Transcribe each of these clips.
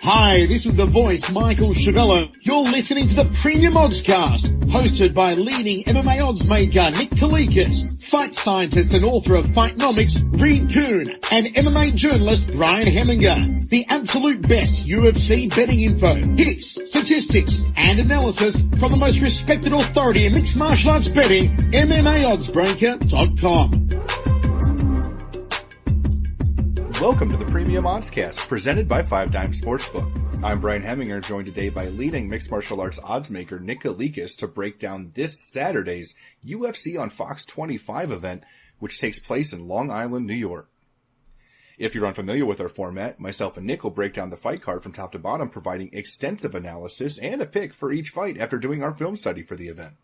Hi, this is the voice, Michael Chavello. You're listening to the Premium Oddscast, hosted by leading MMA odds maker Nick Kalikas, fight scientist and author of Fightnomics Reed Kuhn, and MMA journalist Brian Hemminger. The absolute best UFC betting info, picks, statistics, and analysis from the most respected authority in mixed martial arts betting, MMAOddsBreaker.com. Welcome to the Premium Oddscast, presented by 5 Dime Sportsbook. I'm Brian Hemminger, joined today by leading mixed martial arts odds maker Nick Kalikas to break down this Saturday's UFC on Fox 25 event, which takes place in Long Island, New York. If you're unfamiliar with our format, myself and Nick will break down the fight card from top to bottom, providing extensive analysis and a pick for each fight after doing our film study for the event.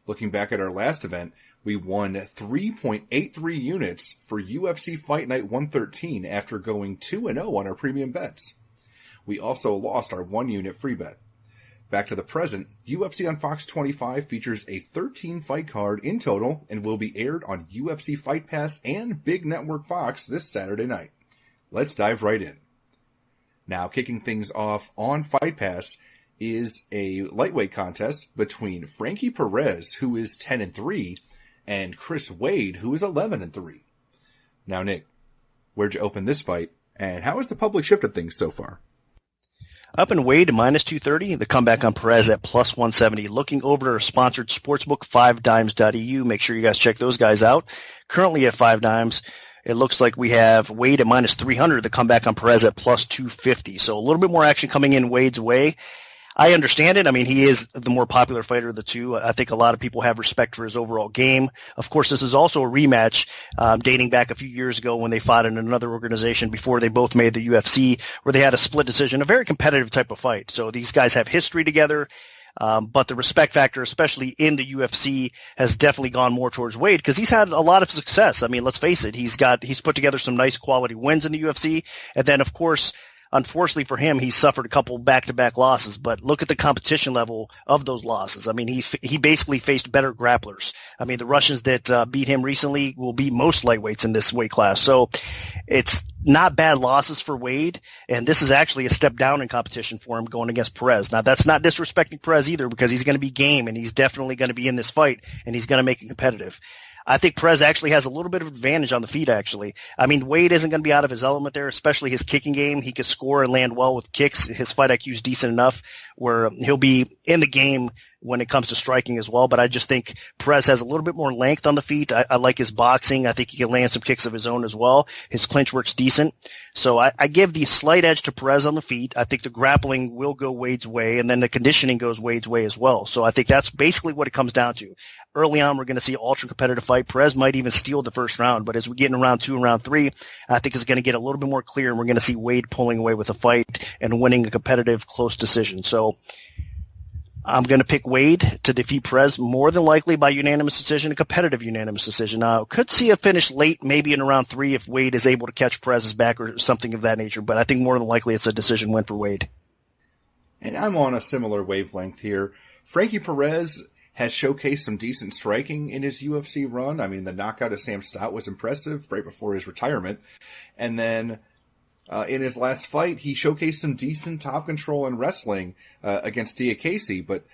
Looking back at our last event, we won 3.83 units for UFC Fight Night 113 after going 2-0 on our premium bets. We also lost our 1 unit free bet. Back to the present, UFC on Fox 25 features a 13 fight card in total and will be aired on UFC Fight Pass and Big Network Fox this Saturday night. Let's dive right in. Now, kicking things off on Fight Pass is a lightweight contest between Frankie Perez, who is 10-3, and Chris Wade, who is 11-3. Now, Nick, where'd you open this fight, and how has the public shifted things so far? Up in Wade, minus 230. The comeback on Perez at plus 170. Looking over to our sponsored sportsbook, 5dimes.eu. Make sure you guys check those guys out. Currently at 5 Dimes, it looks like we have Wade at minus 300. The comeback on Perez at plus 250. So a little bit more action coming in Wade's way. I understand it. I mean, he is the more popular fighter of the two. I think a lot of people have respect for his overall game. Of course, this is also a rematch dating back a few years ago when they fought in another organization before they both made the UFC, where they had a split decision, a very competitive type of fight. So these guys have history together. But the respect factor, especially in the UFC, has definitely gone more towards Wade because he's had a lot of success. I mean, let's face it. He's put together some nice quality wins in the UFC. And then, of course, unfortunately for him, he suffered a couple back-to-back losses, but look at the competition level of those losses. I mean, he basically faced better grapplers. I mean, the Russians that beat him recently will beat most lightweights in this weight class. So it's not bad losses for Wade, and this is actually a step down in competition for him going against Perez. Now, that's not disrespecting Perez either because he's going to be game, and he's definitely going to be in this fight, and he's going to make it competitive. I think Perez actually has a little bit of advantage on the feet, actually. I mean, Wade isn't going to be out of his element there, especially his kicking game. He can score and land well with kicks. His fight IQ is decent enough where he'll be in the game when it comes to striking as well. But I just think Perez has a little bit more length on the feet. I like his boxing. I think he can land some kicks of his own as well. His clinch work's decent. So I give the slight edge to Perez on the feet. I think the grappling will go Wade's way, and then the conditioning goes Wade's way as well. So I think that's basically what it comes down to. Early on, we're going to see an ultra-competitive fight. Perez might even steal the first round, but as we get in round 2 and round 3, I think it's going to get a little bit more clear, and we're going to see Wade pulling away with a fight and winning a competitive, close decision. So I'm going to pick Wade to defeat Perez, more than likely by unanimous decision, a competitive unanimous decision. Could see a finish late, maybe in round 3 if Wade is able to catch Perez's back or something of that nature, but I think more than likely it's a decision win for Wade. And I'm on a similar wavelength here. Frankie Perez has showcased some decent striking in his UFC run. I mean, the knockout of Sam Stott was impressive right before his retirement. And then in his last fight, he showcased some decent top control and wrestling against Diakese. But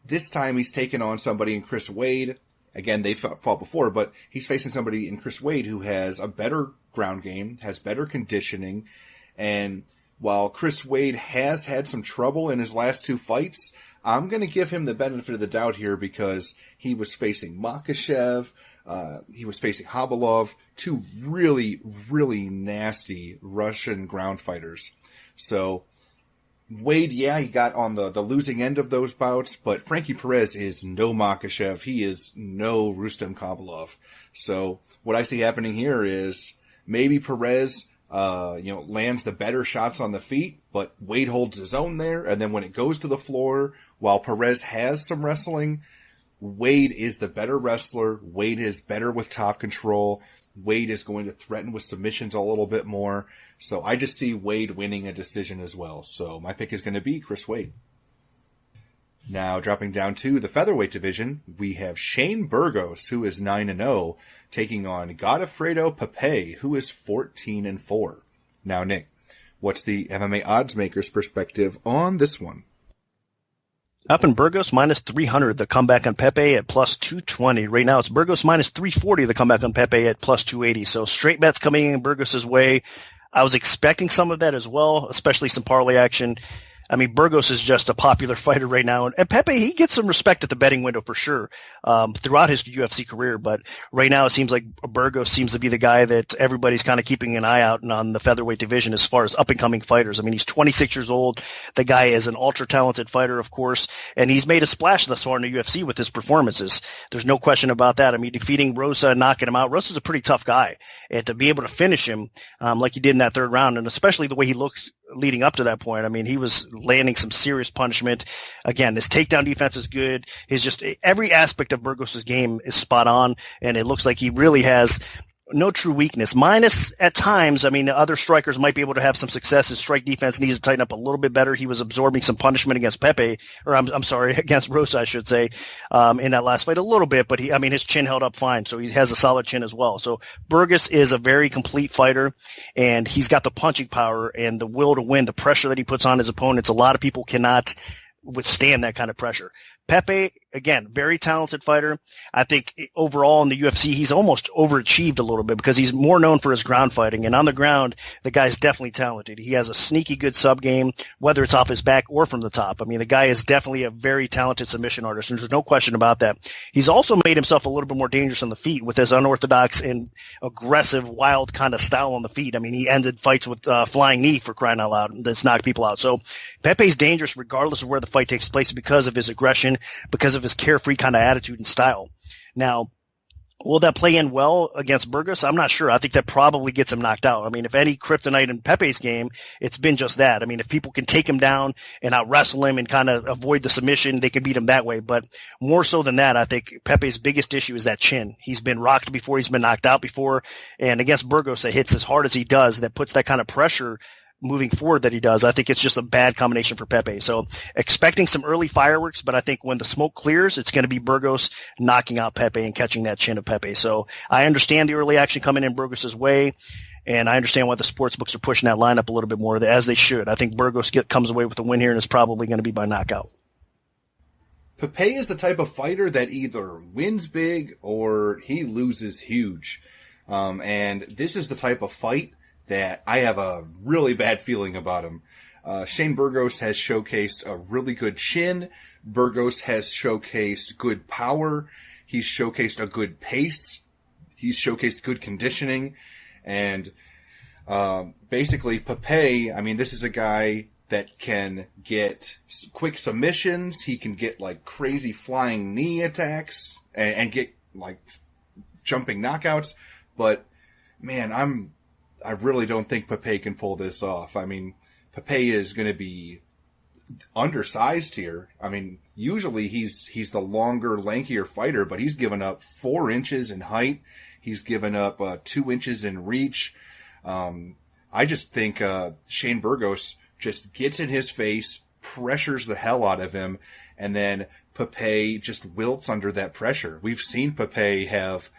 this time he's taken on somebody in Chris Wade. Again, they fought before, but he's facing somebody in Chris Wade who has a better ground game, has better conditioning. And while Chris Wade has had some trouble in his last 2 fights, I'm going to give him the benefit of the doubt here because he was facing Makhachev, he was facing Khabilov, 2 really, really nasty Russian ground fighters. So Wade, yeah, he got on the losing end of those bouts, but Frankie Perez is no Makhachev. He is no Rustam Khabilov. So what I see happening here is maybe Perez lands the better shots on the feet, but Wade holds his own there. And then when it goes to the floor, while Perez has some wrestling, Wade is the better wrestler. Wade is better with top control. Wade is going to threaten with submissions a little bit more. So I just see Wade winning a decision as well. So my pick is going to be Chris Wade. Now dropping down to the featherweight division, we have Shane Burgos, who is 9-0, taking on Godofredo Pepe, who is 14-4. Now, Nick, What's the MMA odds makers perspective on this one? Up in Burgos, minus 300, the comeback on Pepe at plus 220. Right now it's Burgos minus 340, the comeback on Pepe at plus 280. So straight bets coming in Burgos' way. I was expecting some of that as well, especially some parlay action. I mean, Burgos is just a popular fighter right now. And Pepe, he gets some respect at the betting window for sure, throughout his UFC career. But right now it seems like Burgos seems to be the guy that everybody's kind of keeping an eye out on the featherweight division as far as up and coming fighters. I mean, he's 26 years old. The guy is an ultra talented fighter, of course, and he's made a splash thus far in the UFC with his performances. There's no question about that. I mean, defeating Rosa and knocking him out. Rosa's a pretty tough guy, and to be able to finish him, like he did in that third round, and especially the way he looks leading up to that point. I mean, he was landing some serious punishment. Again, his takedown defense is good. His just every aspect of Burgos' game is spot on, and it looks like he really has no true weakness. Minus at times, I mean, other strikers might be able to have some success. His strike defense needs to tighten up a little bit better. He was absorbing some punishment against Pepe, or I'm sorry, against Rosa, I should say, in that last fight a little bit, but his chin held up fine, so he has a solid chin as well. So Burgos is a very complete fighter, and he's got the punching power and the will to win, the pressure that he puts on his opponents. A lot of people cannot withstand that kind of pressure. Pepe, again, very talented fighter. I think overall in the UFC, he's almost overachieved a little bit because he's more known for his ground fighting. And on the ground, the guy's definitely talented. He has a sneaky good sub game, whether it's off his back or from the top. I mean, the guy is definitely a very talented submission artist, and there's no question about that. He's also made himself a little bit more dangerous on the feet with his unorthodox and aggressive, wild kind of style on the feet. I mean, he ended fights with flying knee, for crying out loud, that's knocked people out. So Pepe's dangerous regardless of where the fight takes place because of his aggression, because of his carefree kind of attitude and style. Now, will that play in well against Burgos? I'm not sure. I think that probably gets him knocked out. I mean, if any kryptonite in Pepe's game, it's been just that. I mean, if people can take him down and out wrestle him and kind of avoid the submission, they can beat him that way. But more so than that, I think Pepe's biggest issue is that chin. He's been rocked before. He's been knocked out before. And against Burgos, that hits as hard as he does, that puts that kind of pressure moving forward that he does. I think it's just a bad combination for Pepe. So expecting some early fireworks, but I think when the smoke clears, it's going to be Burgos knocking out Pepe and catching that chin of Pepe. So I understand the early action coming in Burgos' way, and I understand why the sports books are pushing that lineup a little bit more, as they should. I think Burgos comes away with the win here, and it's probably going to be by knockout. Pepe is the type of fighter that either wins big or he loses huge. And this is the type of fight that I have a really bad feeling about him. Shane Burgos has showcased a really good chin. Burgos has showcased good power. He's showcased a good pace. He's showcased good conditioning. And basically, Pepe, I mean, this is a guy that can get quick submissions. He can get like crazy flying knee attacks and get like jumping knockouts. But man, I really don't think Pepe can pull this off. I mean, Pepe is going to be undersized here. I mean, usually he's the longer, lankier fighter, but he's given up 4 inches in height. He's given up 2 inches in reach. I just think Shane Burgos just gets in his face, pressures the hell out of him, and then Pepe just wilts under that pressure. We've seen Pepe have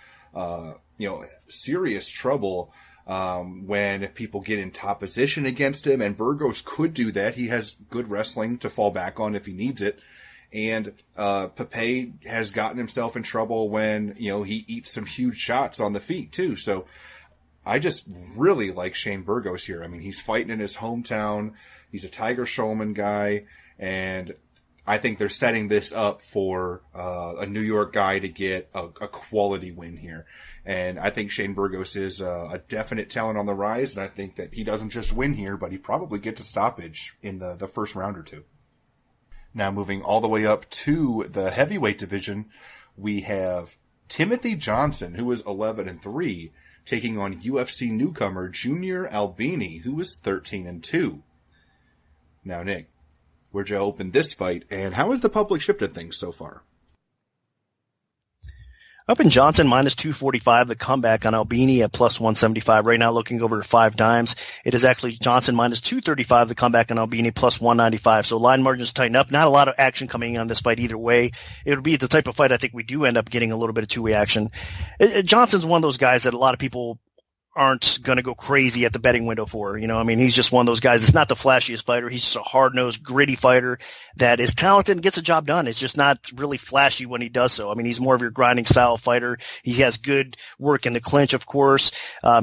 serious trouble when people get in top position against him, and Burgos could do that. He has good wrestling to fall back on if he needs it. And Pepe has gotten himself in trouble when, he eats some huge shots on the feet too. So I just really like Shane Burgos here. I mean, he's fighting in his hometown. He's a Tiger Showman guy, and I think they're setting this up for a New York guy to get a quality win here. And I think Shane Burgos is a definite talent on the rise, and I think that he doesn't just win here, but he probably gets a stoppage in the first round or two. Now moving all the way up to the heavyweight division, we have Timothy Johnson, who is 11-3, taking on UFC newcomer Junior Albini, who is 13-2. Now, Nick, where'd you open this fight, and how has the public shifted things so far? Up in Johnson, minus 245, the comeback on Albini at plus 175. Right now looking over 5 dimes. It is actually Johnson minus 235, the comeback on Albini plus 195. So line margins tighten up. Not a lot of action coming on this fight either way. It would be the type of fight I think we do end up getting a little bit of two-way action. Johnson's one of those guys that a lot of people aren't going to go crazy at the betting window for. You know, I mean, he's just one of those guys. It's not the flashiest fighter. He's just a hard-nosed, gritty fighter that is talented and gets the job done. It's just not really flashy when he does so. I mean, he's more of your grinding style fighter. He has good work in the clinch, of course.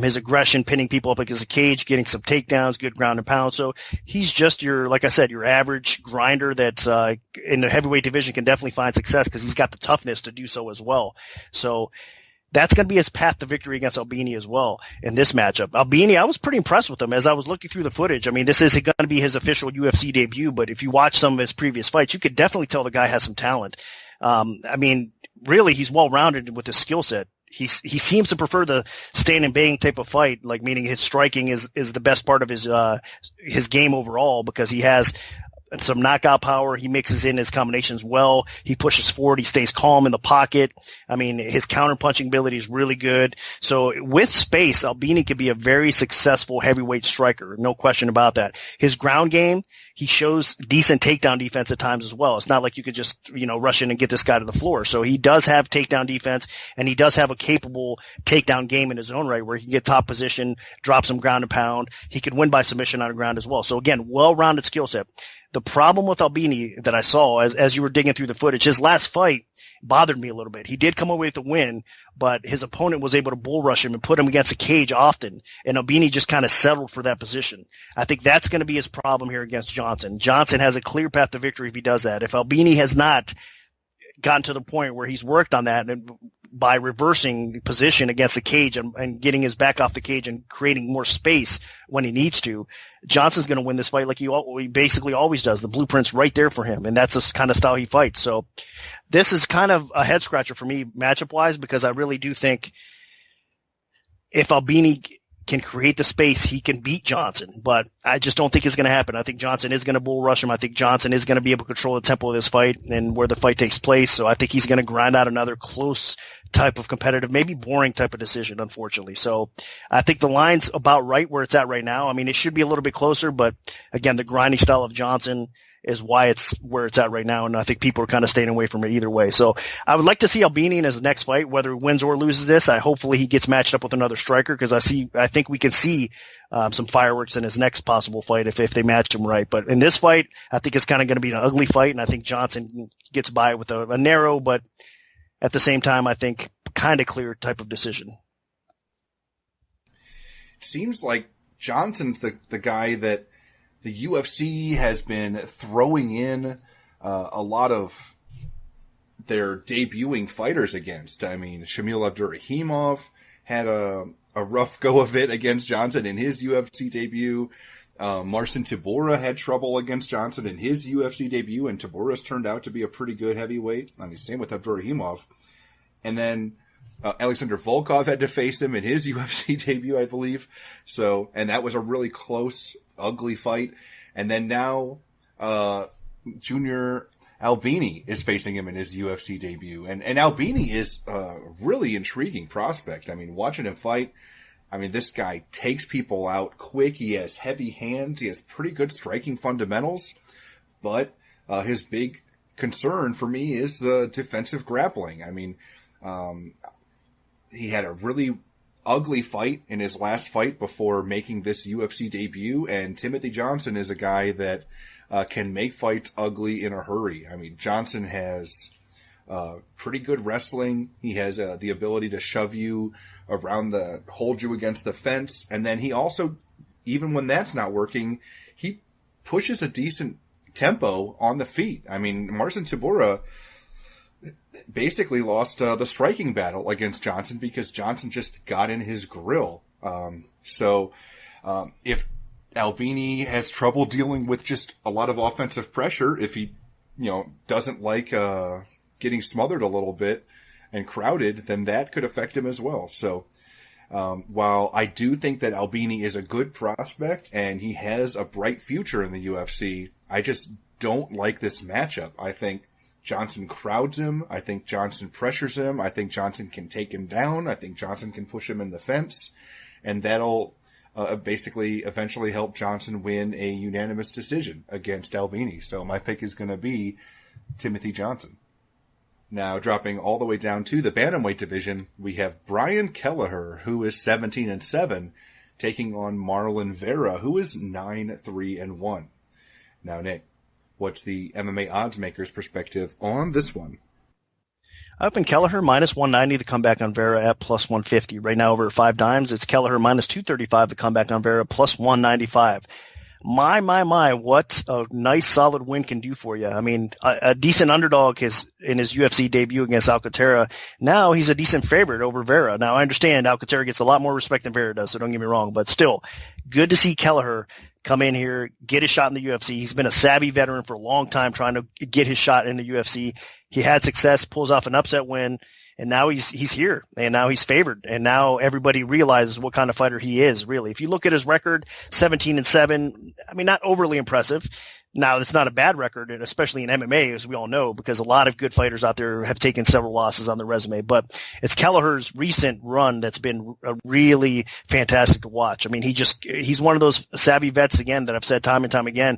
His aggression, pinning people up against a cage, getting some takedowns, good ground and pound. So he's just your, like I said, your average grinder that's in the heavyweight division can definitely find success because he's got the toughness to do so as well. So that's going to be his path to victory against Albini as well in this matchup. Albini, I was pretty impressed with him as I was looking through the footage. I mean, this isn't going to be his official UFC debut, but if you watch some of his previous fights, you could definitely tell the guy has some talent. I mean, really, he's well-rounded with his skill set. He seems to prefer the stand and bang type of fight, like meaning his striking is the best part of his game overall because he has some knockout power. He mixes in his combinations well. He pushes forward. He stays calm in the pocket. I mean, his counter-punching ability is really good. So with space, Albini could be a very successful heavyweight striker. No question about that. His ground game, he shows decent takedown defense at times as well. It's not like you could just, rush in and get this guy to the floor. So he does have takedown defense, and he does have a capable takedown game in his own right where he can get top position, drop some ground and pound. He could win by submission on the ground as well. So again, well-rounded skill set. The problem with Albini that I saw as you were digging through the footage, his last fight bothered me a little bit. He did come away with the win, but his opponent was able to bull rush him and put him against a cage often, and Albini just kind of settled for that position. I think that's going to be his problem here against Johnson. Johnson has a clear path to victory if he does that. If Albini has not gotten to the point where he's worked on that and by reversing position against the cage and getting his back off the cage and creating more space when he needs to, Johnson's going to win this fight like he basically always does. The blueprint's right there for him, and that's the kind of style he fights. So this is kind of a head-scratcher for me matchup-wise because I really do think if Albini can create the space, he can beat Johnson, but I just don't think it's going to happen. I think Johnson is going to bull rush him. I think Johnson is going to be able to control the tempo of this fight and where the fight takes place. So I think he's going to grind out another close type of competitive, maybe boring type of decision, unfortunately. So I think the line's about right where it's at right now. I mean, it should be a little bit closer, but again, the grinding style of Johnson is why it's where it's at right now, and I think people are kind of staying away from it either way. So I would like to see Albini in his next fight, whether he wins or loses this. Hopefully he gets matched up with another striker because I think we can see some fireworks in his next possible fight if they match him right. But in this fight, I think it's kind of going to be an ugly fight, and I think Johnson gets by with a narrow, but at the same time, I think kind of clear type of decision. It seems like Johnson's the guy that the UFC has been throwing in a lot of their debuting fighters against. I mean, Shamil Abdurakhimov had a rough go of it against Johnson in his UFC debut. Marcin Tybura had trouble against Johnson in his UFC debut, and Tybura's turned out to be a pretty good heavyweight. I mean, same with Abdurakhimov. And then Alexander Volkov had to face him in his UFC debut, I believe. So, and that was a really close, ugly fight. And then now, Junior Albini is facing him in his UFC debut. And Albini is a really intriguing prospect. I mean, watching him fight, I mean, this guy takes people out quick. He has heavy hands. He has pretty good striking fundamentals. But his big concern for me is the defensive grappling. I mean, he had a really ugly fight in his last fight before making this UFC debut, and Timothy Johnson is a guy that can make fights ugly in a hurry. I mean, Johnson has pretty good wrestling. He has the ability to shove you around hold you against the fence, and then he also, even when that's not working, he pushes a decent tempo on the feet. I mean, Marcin Tybura basically lost the striking battle against Johnson because Johnson just got in his grill. If Albini has trouble dealing with just a lot of offensive pressure, if he, doesn't like getting smothered a little bit and crowded, then that could affect him as well. So while I do think that Albini is a good prospect and he has a bright future in the UFC, I just don't like this matchup. I think Johnson crowds him. I think Johnson pressures him. I think Johnson can take him down. I think Johnson can push him in the fence. And that'll basically eventually help Johnson win a unanimous decision against Albini. So my pick is going to be Timothy Johnson. Now, dropping all the way down to the bantamweight division, we have Brian Kelleher, who is 17-7, taking on Marlon Vera, who is 9-3-1. Now, Nick, what's the MMA odds maker's perspective on this one? Up in Kelleher, minus 190 to come back on Vera at plus 150. Right now over at 5 dimes, it's Kelleher minus 235 to come back on Vera plus 195. My, what a nice solid win can do for you. I mean, a decent underdog in his UFC debut against Alcantara. Now he's a decent favorite over Vera. Now I understand Alcantara gets a lot more respect than Vera does, so don't get me wrong, but still good to see Kelleher come in here, get his shot in the UFC. He's been a savvy veteran for a long time trying to get his shot in the UFC. He had success, pulls off an upset win, and now he's here, and now he's favored, and now everybody realizes what kind of fighter he is, really. If you look at his record, 17-7, I mean, not overly impressive. Now, it's not a bad record, and especially in MMA, as we all know, because a lot of good fighters out there have taken several losses on their resume. But it's Kelleher's recent run that's been really fantastic to watch. I mean, he's one of those savvy vets, again, that I've said time and time again,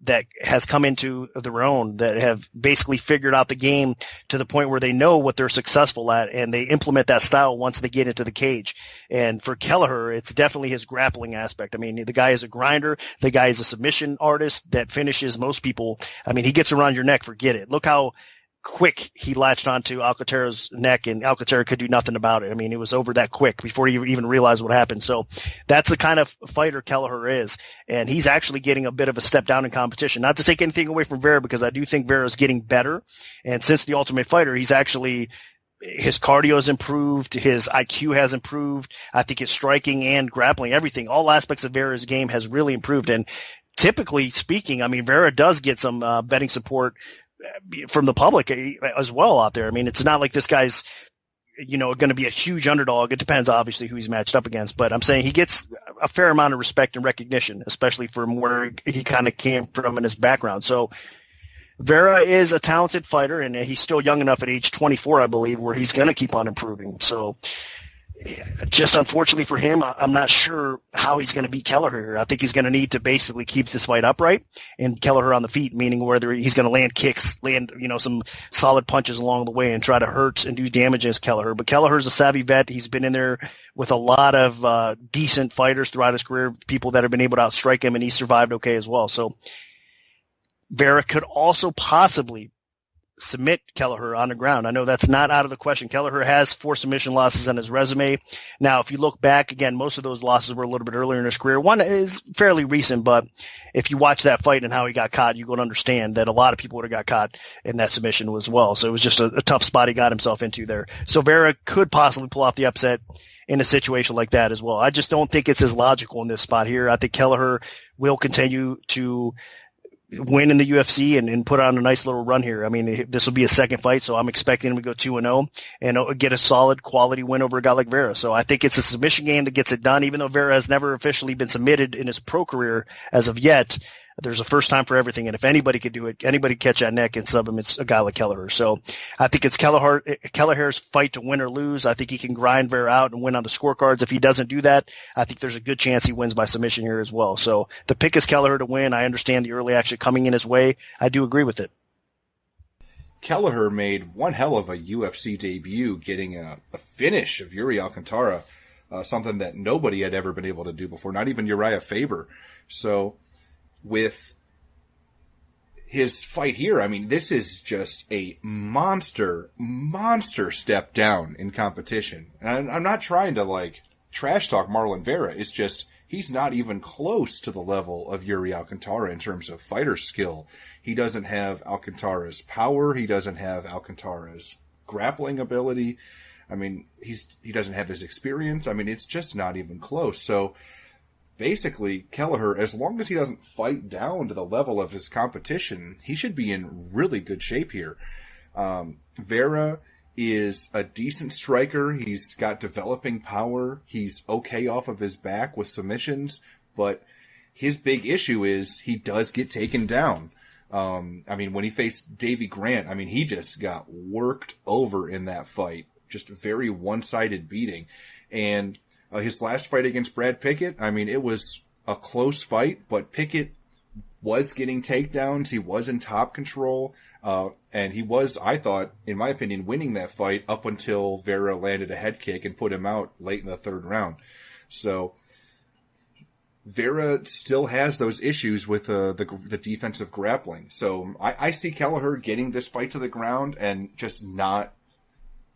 that has come into their own, that have basically figured out the game to the point where they know what they're successful at, and they implement that style once they get into the cage. And for Kelleher, it's definitely his grappling aspect. I mean, the guy is a grinder. The guy is a submission artist that finishes most people. I mean, he gets around your neck, forget it. Look how quick he latched onto Alcantara's neck, and Alcantara could do nothing about it. I mean, it was over that quick before he even realized what happened. So that's the kind of fighter Kelleher is, and he's actually getting a bit of a step down in competition. Not to take anything away from Vera, because I do think Vera is getting better, and since The Ultimate Fighter, his cardio has improved, his IQ has improved. I think his striking and grappling, everything, all aspects of Vera's game has really improved. And typically speaking, I mean, Vera does get some betting support from the public as well out there. I mean, it's not like this guy's, going to be a huge underdog. It depends, obviously, who he's matched up against. But I'm saying he gets a fair amount of respect and recognition, especially from where he kind of came from in his background. So Vera is a talented fighter, and he's still young enough at age 24, I believe, where he's going to keep on improving. So just unfortunately for him, I'm not sure how he's going to beat Kelleher. I think he's going to need to basically keep this fight upright and Kelleher on the feet, meaning whether he's going to land kicks, some solid punches along the way and try to hurt and do damage against Kelleher. But Kelleher's a savvy vet. He's been in there with a lot of decent fighters throughout his career, people that have been able to outstrike him, and he survived okay as well. So Vera could also possibly submit Kelleher on the ground. I know that's not out of the question. Kelleher has 4 submission losses on his resume. Now, if you look back, again, most of those losses were a little bit earlier in his career. One is fairly recent, but if you watch that fight and how he got caught, you're going to understand that a lot of people would have got caught in that submission as well. So it was just a tough spot he got himself into there. So Vera could possibly pull off the upset in a situation like that as well. I just don't think it's as logical in this spot here. I think Kelleher will continue to win in the UFC and put on a nice little run here. I mean, this will be a second fight, so I'm expecting him to go 2-0 and get a solid quality win over a guy like Vera. So I think it's a submission game that gets it done, even though Vera has never officially been submitted in his pro career as of yet. There's a first time for everything, and if anybody could do it, anybody catch that neck and sub him, it's a guy like Kelleher. So I think it's Kelleher's fight to win or lose. I think he can grind Vera out and win on the scorecards. If he doesn't do that, I think there's a good chance he wins by submission here as well. So the pick is Kelleher to win. I understand the early action coming in his way. I do agree with it. Kelleher made one hell of a UFC debut, getting a finish of Yuri Alcantara, something that nobody had ever been able to do before, not even Uriah Faber. So with his fight here, I mean, this is just a monster step down in competition. And I'm not trying to, trash talk Marlon Vera. It's just, he's not even close to the level of Yuri Alcantara in terms of fighter skill. He doesn't have Alcantara's power. He doesn't have Alcantara's grappling ability. I mean, he doesn't have his experience. I mean, it's just not even close. So basically, Kelleher, as long as he doesn't fight down to the level of his competition, he should be in really good shape here. Vera is a decent striker. He's got developing power. He's okay off of his back with submissions, but his big issue is he does get taken down. I mean, when he faced Davy Grant, I mean, he just got worked over in that fight. Just a very one-sided beating. And his last fight against Brad Pickett, I mean, it was a close fight, but Pickett was getting takedowns. He was in top control. And he was, I thought, in my opinion, winning that fight up until Vera landed a head kick and put him out late in the third round. So Vera still has those issues with the defensive grappling. So I see Kelleher getting this fight to the ground and just not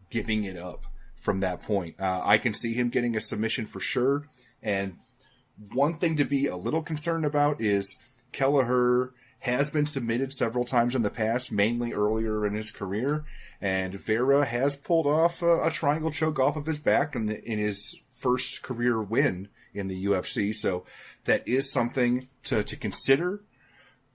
giving it up from that point. I can see him getting a submission for sure. And one thing to be a little concerned about is Kelleher has been submitted several times in the past, mainly earlier in his career. And Vera has pulled off a triangle choke off of his back in his first career win in the UFC. So that is something to consider.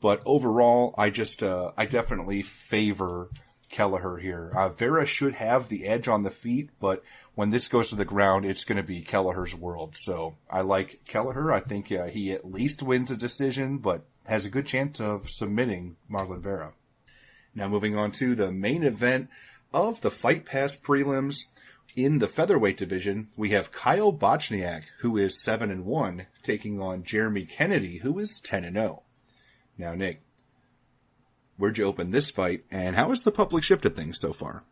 But overall, I definitely favor Kelleher here. Vera should have the edge on the feet, but when this goes to the ground, it's going to be Kelleher's world. So I like Kelleher. I think he at least wins a decision, but has a good chance of submitting Marlon Vera. Now moving on to the main event of the Fight Pass prelims. In the featherweight division, we have Kyle Bochniak, who is 7-1, taking on Jeremy Kennedy, who is 10-0. Now, Nick, where'd you open this fight, and how has the public shifted things so far?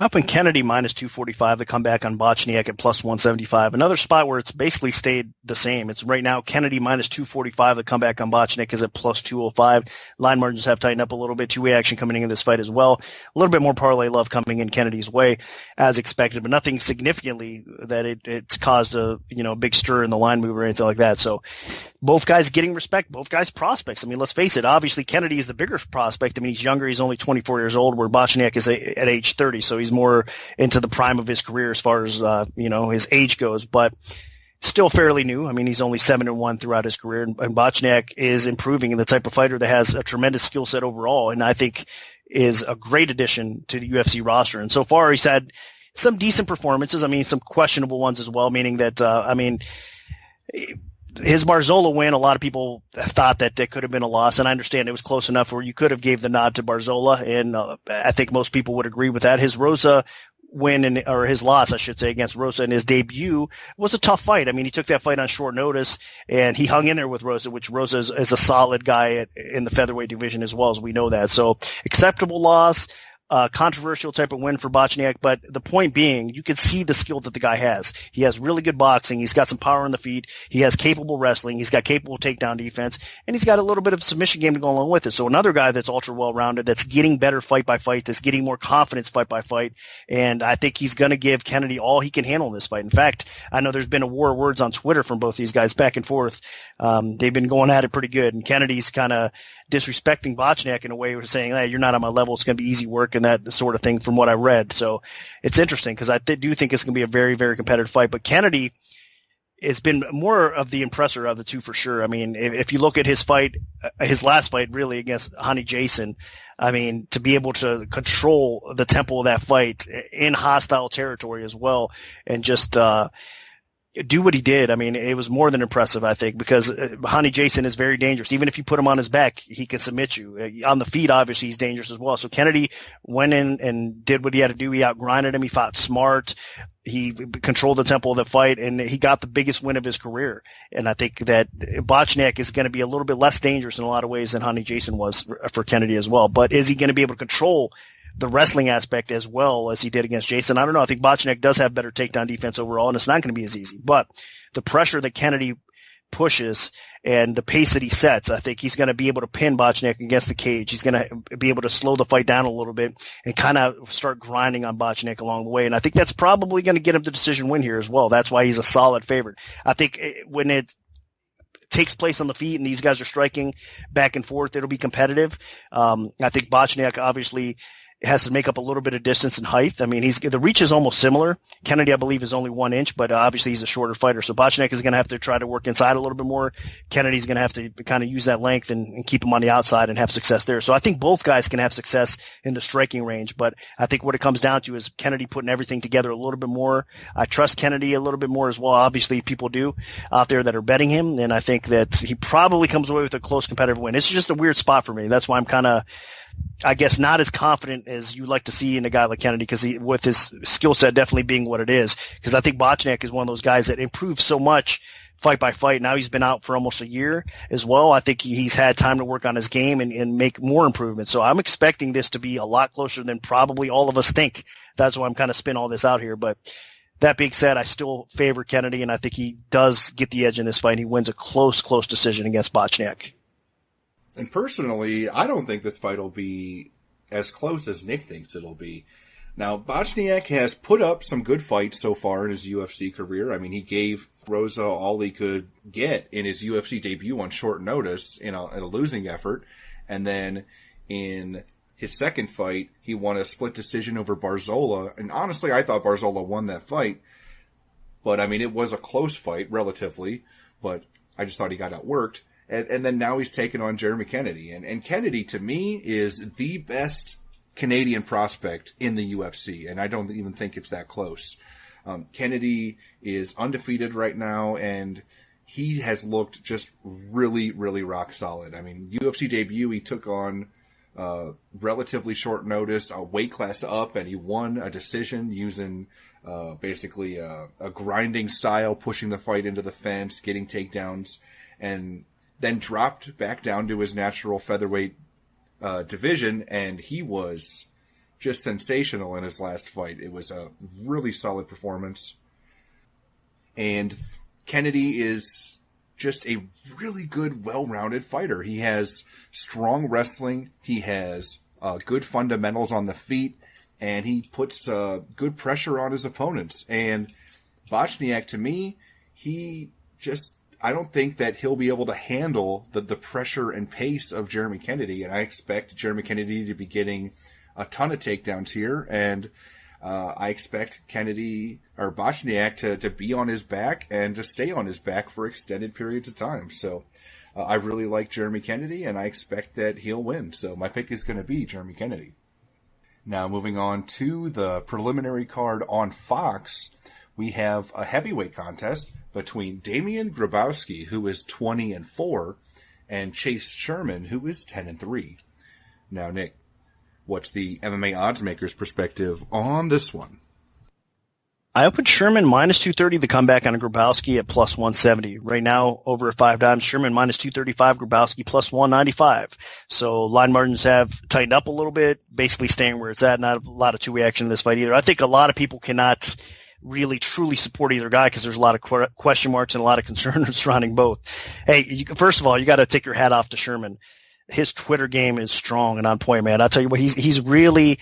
Up in Kennedy minus 245, the comeback on Bochniak at plus 175. Another spot where it's basically stayed the same. It's right now Kennedy minus 245, the comeback on Bochniak is at plus 205. Line margins have tightened up a little bit. Two-way action coming into this fight as well. A little bit more parlay love coming in Kennedy's way as expected, but nothing significantly that it's caused a big stir in the line move or anything like that. So both guys getting respect, both guys prospects. I mean, let's face it. Obviously, Kennedy is the bigger prospect. I mean, he's younger. He's only 24 years old, where Bochniak is at age 30. So he's more into the prime of his career as far as, his age goes, but still fairly new. I mean, he's only 7-1 throughout his career, and Bochniak is improving in the type of fighter that has a tremendous skill set overall, and I think is a great addition to the UFC roster. And so far, he's had some decent performances. I mean, some questionable ones as well, meaning that, his Barzola win, a lot of people thought that it could have been a loss, and I understand it was close enough where you could have gave the nod to Barzola, and I think most people would agree with that. His Rosa win, or his loss, I should say, against Rosa in his debut was a tough fight. I mean, he took that fight on short notice, and he hung in there with Rosa, which Rosa is a solid guy in the featherweight division as well, as we know that. So acceptable loss. Controversial type of win for Bochniak, but the point being, you can see the skill that the guy has. He has really good boxing. He's got some power on the feet. He has capable wrestling. He's got capable takedown defense, and he's got a little bit of submission game to go along with it. So another guy that's ultra well-rounded, that's getting better fight by fight, that's getting more confidence fight by fight, and I think he's going to give Kennedy all he can handle in this fight. In fact, I know there's been a war of words on Twitter from both these guys back and forth. They've been going at it pretty good, and Kennedy's kind of disrespecting Bochniak in a way, saying, hey, you're not on my level, it's going to be easy work and that sort of thing from what I read. So it's interesting because I do think it's going to be a very, very competitive fight. But Kennedy has been more of the impressor of the two for sure. I mean, if you look at his fight, his last fight really against Hani Jason, I mean, to be able to control the tempo of that fight in hostile territory as well and just do what he did. I mean, it was more than impressive, I think, because Hani Jason is very dangerous. Even if you put him on his back, he can submit you. On the feet, obviously, he's dangerous as well. So Kennedy went in and did what he had to do. He outgrinded him. He fought smart. He controlled the tempo of the fight, and he got the biggest win of his career. And I think that Bochniak is going to be a little bit less dangerous in a lot of ways than Hani Jason was for Kennedy as well. But is he going to be able to control the wrestling aspect as well as he did against Jason? I don't know. I think Bochniak does have better takedown defense overall, and it's not going to be as easy. But the pressure that Kennedy pushes and the pace that he sets, I think he's going to be able to pin Bochniak against the cage. He's going to be able to slow the fight down a little bit and kind of start grinding on Bochniak along the way. And I think that's probably going to get him the decision win here as well. That's why he's a solid favorite. I think when it takes place on the feet and these guys are striking back and forth, it'll be competitive. I think Bochniak obviously has to make up a little bit of distance and height. I mean, the reach is almost similar. Kennedy, I believe, is only 1 inch, but obviously he's a shorter fighter. So Bochniak is going to have to try to work inside a little bit more. Kennedy's going to have to kind of use that length and keep him on the outside and have success there. So I think both guys can have success in the striking range, but I think what it comes down to is Kennedy putting everything together a little bit more. I trust Kennedy a little bit more as well. Obviously, people do out there that are betting him, and I think that he probably comes away with a close competitive win. It's just a weird spot for me. That's why I'm kind of, I guess, not as confident as you like to see in a guy like Kennedy, because with his skill set definitely being what it is. Because I think Bochniak is one of those guys that improved so much fight by fight. Now he's been out for almost a year as well. I think he's had time to work on his game and make more improvements. So I'm expecting this to be a lot closer than probably all of us think. That's why I'm kind of spinning all this out here. But that being said, I still favor Kennedy, and I think he does get the edge in this fight. He wins a close decision against Bochniak. And personally, I don't think this fight will be as close as Nick thinks it'll be. Now, Bochniak has put up some good fights so far in his UFC career. I mean, he gave Rosa all he could get in his UFC debut on short notice in a losing effort. And then in his second fight, he won a split decision over Barzola. And honestly, I thought Barzola won that fight. But, I mean, it was a close fight, relatively. But I just thought he got outworked. And then now he's taken on Jeremy Kennedy. And Kennedy, to me, is the best Canadian prospect in the UFC. And I don't even think it's that close. Kennedy is undefeated right now, and he has looked just really, really rock solid. I mean, UFC debut, he took on relatively short notice, a weight class up, and he won a decision using basically a grinding style, pushing the fight into the fence, getting takedowns, and then dropped back down to his natural featherweight division, and he was just sensational in his last fight. It was a really solid performance. And Kennedy is just a really good, well-rounded fighter. He has strong wrestling. He has good fundamentals on the feet. And he puts good pressure on his opponents. And Bochniak, to me, I don't think that he'll be able to handle the pressure and pace of Jeremy Kennedy. And I expect Jeremy Kennedy to be getting a ton of takedowns here. And I expect Bochniak to be on his back and to stay on his back for extended periods of time. So I really like Jeremy Kennedy, and I expect that he'll win. So my pick is going to be Jeremy Kennedy. Now moving on to the preliminary card on Fox, we have a heavyweight contest between Damian Grabowski, who is 20-4, and Chase Sherman, who is 10-3. Now, Nick, what's the MMA oddsmaker's perspective on this one? I opened Sherman minus 230, the comeback on Grabowski at plus 170. Right now, over at 5 dimes, Sherman minus 235, Grabowski plus 195. So line margins have tightened up a little bit, basically staying where it's at. Not a lot of two-way action in this fight either. I think a lot of people cannot really truly support either guy because there's a lot of question marks and a lot of concern surrounding both. Hey, first of all, you got to take your hat off to Sherman. His Twitter game is strong and on point, man. I'll tell you what, he's really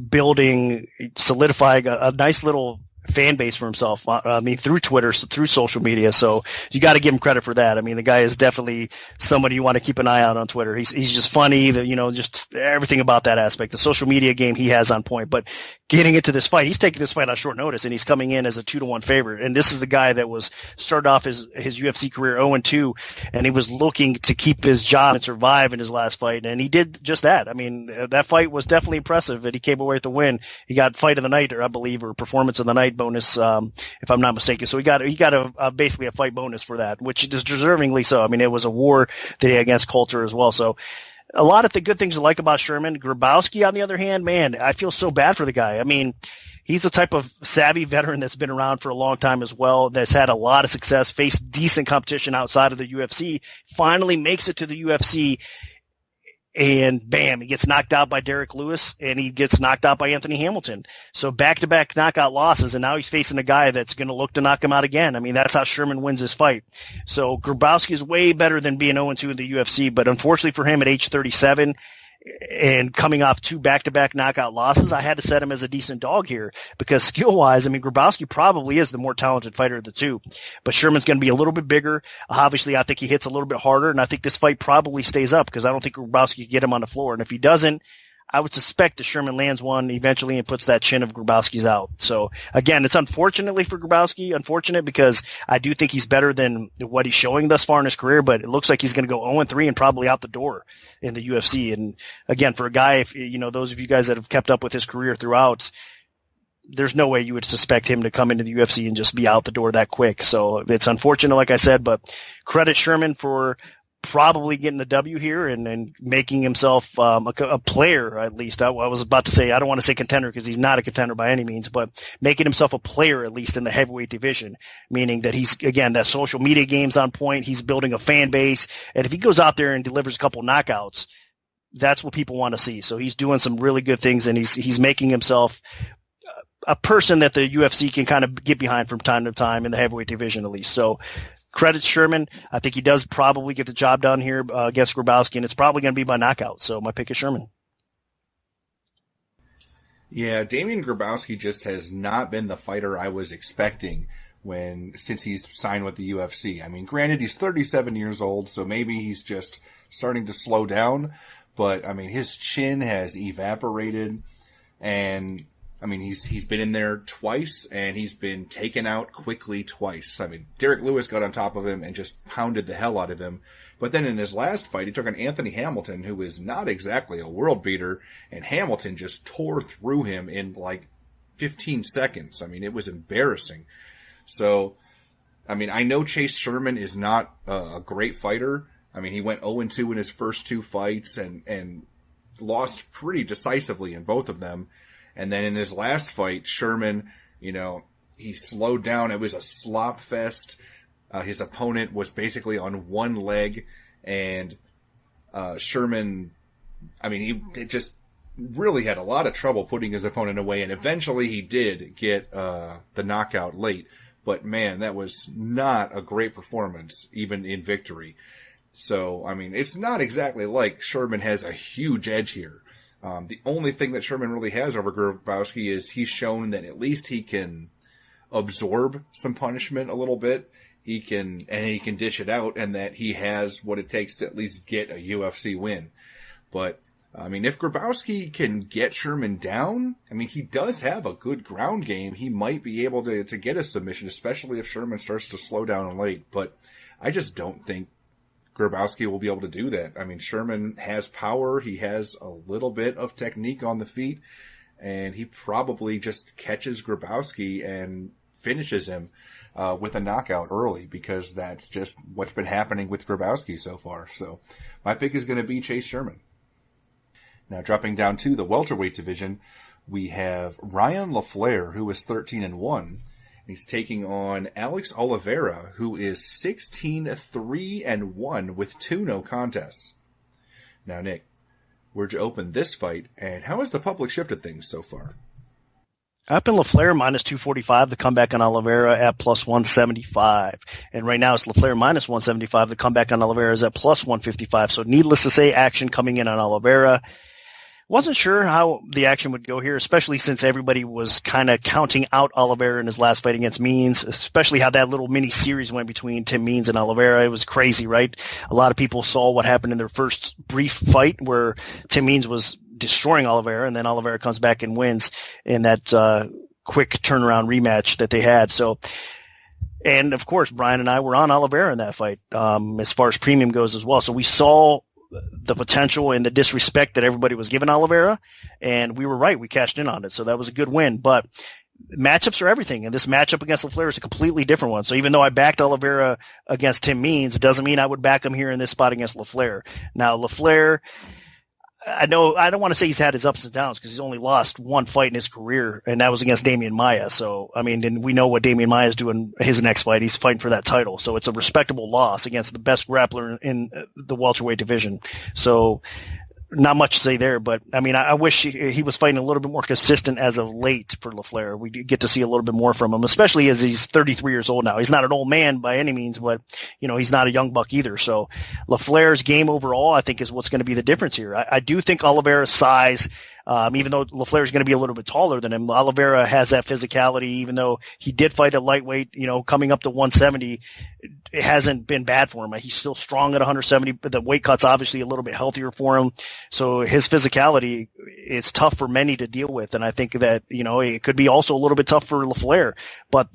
building, solidifying a nice little fan base for himself. I mean, through Twitter, through social media. So you got to give him credit for that. I mean, the guy is definitely somebody you want to keep an eye out on Twitter. He's just funny, just everything about that aspect. The social media game he has on point. But getting into this fight, he's taking this fight on short notice, and he's coming in as a 2-1 favorite. And this is the guy that started off his UFC career 0-2, and he was looking to keep his job and survive in his last fight, and he did just that. I mean, that fight was definitely impressive, and he came away with the win. He got fight of the night, or I believe, or performance of the night bonus, if I'm not mistaken. So he got basically a fight bonus for that, which is deservingly so. I mean, it was a war today against Coulter as well. So a lot of the good things I like about Sherman. Grabowski, on the other hand, man, I feel so bad for the guy. I mean, he's the type of savvy veteran that's been around for a long time as well, that's had a lot of success, faced decent competition outside of the UFC, finally makes it to the UFC, and bam, he gets knocked out by Derek Lewis, and he gets knocked out by Anthony Hamilton. So back-to-back knockout losses, and now he's facing a guy that's going to look to knock him out again. I mean, that's how Sherman wins his fight. So Grabowski is way better than being 0-2 in the UFC, but unfortunately for him at age 37, and coming off 2 back-to-back knockout losses, I had to set him as a decent dog here because skill-wise, I mean, Grabowski probably is the more talented fighter of the two, but Sherman's going to be a little bit bigger. Obviously, I think he hits a little bit harder, and I think this fight probably stays up because I don't think Grabowski can get him on the floor. And if he doesn't, I would suspect that Sherman lands one eventually and puts that chin of Grabowski's out. So again, it's unfortunately for Grabowski, unfortunate because I do think he's better than what he's showing thus far in his career, but it looks like he's going to go 0-3 and probably out the door in the UFC. And again, for a guy, if those of you guys that have kept up with his career throughout, there's no way you would suspect him to come into the UFC and just be out the door that quick. So it's unfortunate, like I said, but credit Sherman for probably getting the W here and making himself a player, at least. I was about to say, I don't want to say contender because he's not a contender by any means, but making himself a player, at least in the heavyweight division, meaning that he's, again, that social media game's on point. He's building a fan base. And if he goes out there and delivers a couple knockouts, that's what people want to see. So he's doing some really good things, and he's making himself a person that the UFC can kind of get behind from time to time in the heavyweight division, at least. So credit Sherman. I think he does probably get the job done here against Grabowski, and it's probably going to be by knockout. So my pick is Sherman. Yeah, Damian Grabowski just has not been the fighter I was expecting since he's signed with the UFC. I mean, granted, he's 37 years old, so maybe he's just starting to slow down. But, I mean, his chin has evaporated, and I mean, he's been in there twice, and he's been taken out quickly twice. I mean, Derek Lewis got on top of him and just pounded the hell out of him. But then in his last fight, he took on Anthony Hamilton, who is not exactly a world beater, and Hamilton just tore through him in like 15 seconds. I mean, it was embarrassing. So, I mean, I know Chase Sherman is not a great fighter. I mean, he went 0-2 in his first two fights and lost pretty decisively in both of them. And then in his last fight, Sherman, he slowed down. It was a slop fest. His opponent was basically on one leg, and Sherman, I mean, he just really had a lot of trouble putting his opponent away, and eventually he did get the knockout late. But man, that was not a great performance, even in victory. So, I mean, it's not exactly like Sherman has a huge edge here. The only thing that Sherman really has over Grabowski is he's shown that at least he can absorb some punishment a little bit. He can dish it out, and that he has what it takes to at least get a UFC win. But, I mean, if Grabowski can get Sherman down, I mean, he does have a good ground game. He might be able to get a submission, especially if Sherman starts to slow down late. But I just don't think Grabowski will be able to do that. I mean, Sherman has power. He has a little bit of technique on the feet, and he probably just catches Grabowski and finishes him with a knockout early, because that's just what's been happening with Grabowski so far. So my pick is going to be Chase Sherman. Now, dropping down to the welterweight division, we have Ryan LaFleur, who is 13-1. He's taking on Alex Oliveira, who is 16-3-1 with 2 no contests. Now, Nick, where'd you open this fight, and how has the public shifted things so far? Up in LaFleur, minus 245, the comeback on Oliveira at plus 175. And right now it's LaFleur minus 175. The comeback on Oliveira is at plus 155. So needless to say, action coming in on Oliveira. Wasn't sure how the action would go here, especially since everybody was kind of counting out Oliveira in his last fight against Means, especially how that little mini series went between Tim Means and Oliveira. It was crazy, right? A lot of people saw what happened in their first brief fight where Tim Means was destroying Oliveira, and then Oliveira comes back and wins in that quick turnaround rematch that they had. So, and of course, Brian and I were on Oliveira in that fight, as far as premium goes as well. So we saw the potential and the disrespect that everybody was giving Oliveira, and we were right. We cashed in on it. So that was a good win. But matchups are everything, and this matchup against LaFleur is a completely different one. So even though I backed Oliveira against Tim Means, it doesn't mean I would back him here in this spot against LaFleur. Now, LaFleur, I know I don't want to say he's had his ups and downs because he's only lost one fight in his career, and that was against Damian Maia. So, I mean, and we know what Damian Maia is doing his next fight. He's fighting for that title. So it's a respectable loss against the best grappler in the welterweight division. So not much to say there, but I mean, I wish he was fighting a little bit more consistent as of late for LaFleur. We get to see a little bit more from him, especially as he's 33 years old now. He's not an old man by any means, but he's not a young buck either. So LaFleur's game overall, I think, is what's going to be the difference here. I do think Oliveira's size, even though LaFleur is going to be a little bit taller than him, Oliveira has that physicality. Even though he did fight at lightweight, coming up to 170, it hasn't been bad for him. He's still strong at 170, but the weight cut's obviously a little bit healthier for him. So his physicality is tough for many to deal with. And I think that, it could be also a little bit tough for LaFleur. But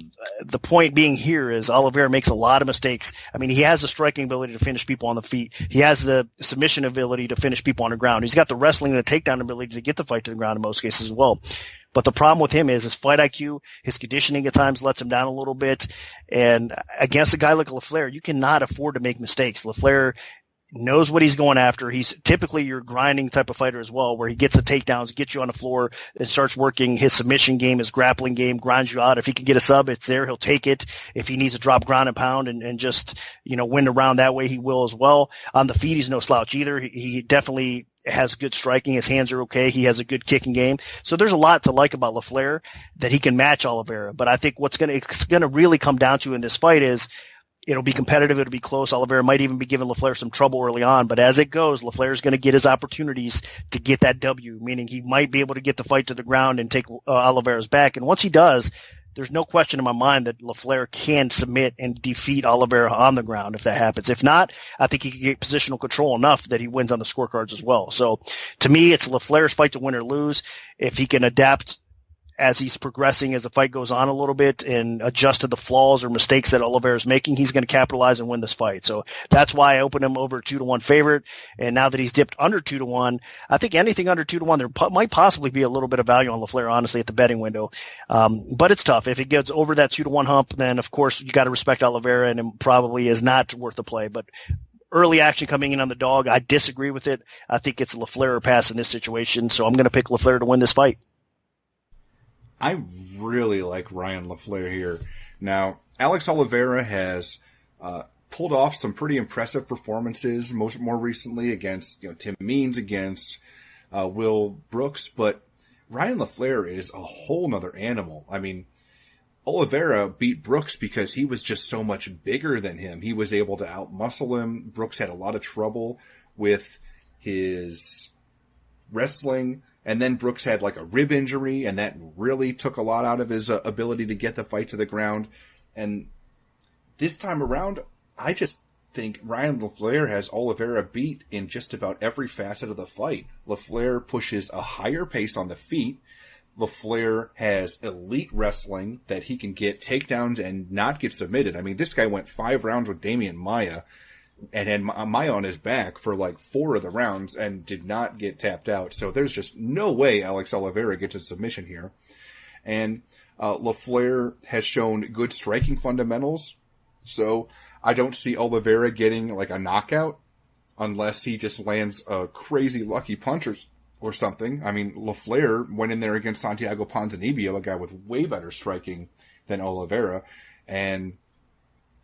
the point being here is Oliveira makes a lot of mistakes. I mean, he has the striking ability to finish people on the feet. He has the submission ability to finish people on the ground. He's got the wrestling and the takedown ability to get the fight to the ground in most cases as well. But the problem with him is his fight IQ, his conditioning at times lets him down a little bit. And against a guy like LaFleur, you cannot afford to make mistakes. LaFleur knows what he's going after. He's typically your grinding type of fighter as well, where he gets the takedowns, gets you on the floor, and starts working his submission game, his grappling game, grinds you out. If he can get a sub, it's there. He'll take it. If he needs to drop ground and pound and just, win the round that way, he will as well. On the feet, he's no slouch either. He definitely has good striking. His hands are okay. He has a good kicking game. So there's a lot to like about LaFleur that he can match Oliveira. But I think it's going to really come down to in this fight is, it'll be competitive. It'll be close. Oliveira might even be giving LaFleur some trouble early on, but as it goes, LaFleur is going to get his opportunities to get that W, meaning he might be able to get the fight to the ground and take Oliveira's back. And once he does, there's no question in my mind that LaFleur can submit and defeat Oliveira on the ground if that happens. If not, I think he can get positional control enough that he wins on the scorecards as well. So to me, it's LaFleur's fight to win or lose. If he can adapt as he's progressing, as the fight goes on a little bit and adjust to the flaws or mistakes that Oliveira's making, he's going to capitalize and win this fight. So that's why I opened him over 2-1 favorite. And now that he's dipped under 2-1, I think anything under 2-1, there might possibly be a little bit of value on LaFleur, honestly, at the betting window. But it's tough. If it gets over that 2-1 hump, then of course you got to respect Oliveira, and it probably is not worth the play. But early action coming in on the dog, I disagree with it. I think it's LaFleur or pass in this situation. So I'm going to pick LaFleur to win this fight. I really like Ryan LaFleur here. Now, Alex Oliveira has pulled off some pretty impressive performances, more recently against Tim Means, against Will Brooks, but Ryan LaFleur is a whole nother animal. I mean, Oliveira beat Brooks because he was just so much bigger than him. He was able to outmuscle him. Brooks had a lot of trouble with his wrestling. And then Brooks had like a rib injury, and that really took a lot out of his ability to get the fight to the ground. And this time around, I just think Ryan LaFleur has Oliveira beat in just about every facet of the fight. LaFleur pushes a higher pace on the feet. LaFleur has elite wrestling that he can get takedowns and not get submitted. I mean, this guy went 5 rounds with Damian Maia and had Maia on his back for like 4 of the rounds and did not get tapped out. So there's just no way Alex Oliveira gets a submission here. And LaFleur has shown good striking fundamentals. So I don't see Oliveira getting like a knockout unless he just lands a crazy lucky punch or something. I mean, LaFleur went in there against Santiago Ponzinibbio, a guy with way better striking than Oliveira, and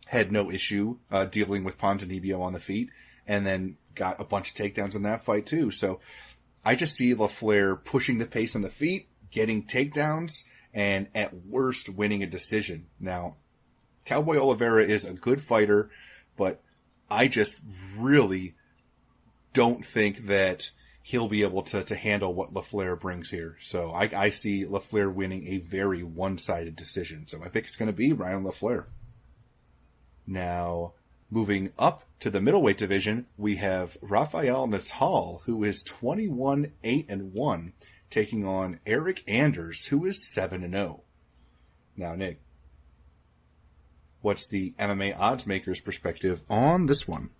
had no issue dealing with Ponzinibbio on the feet, and then got a bunch of takedowns in that fight too. So I just see LaFleur pushing the pace on the feet, getting takedowns, and at worst winning a decision. Now, Cowboy Oliveira is a good fighter, but I just really don't think that he'll be able to handle what LaFleur brings here. So I see LaFleur winning a very one-sided decision. So my pick is going to be Ryan LaFleur. Now, moving up to the middleweight division, we have Rafael Natal, who is 21-8-1, taking on Eric Anders, who is 7-0. Now, Nick, what's the MMA odds maker's perspective on this one?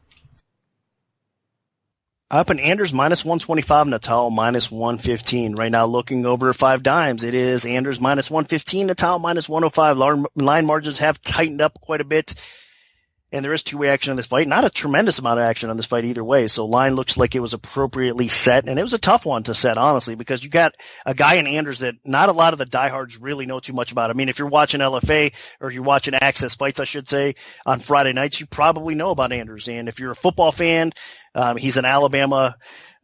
Up in Anders minus 125, Natal minus 115. Right now, looking over 5 dimes, it is Anders minus 115, Natal minus 105. Line margins have tightened up quite a bit, and there is two-way action on this fight. Not a tremendous amount of action on this fight either way, so line looks like it was appropriately set, and it was a tough one to set, honestly, because you got a guy in Anders that not a lot of the diehards really know too much about. I mean, if you're watching LFA, or you're watching Access Fights, I should say, on Friday nights, you probably know about Anders, and if you're a football fan, he's an Alabama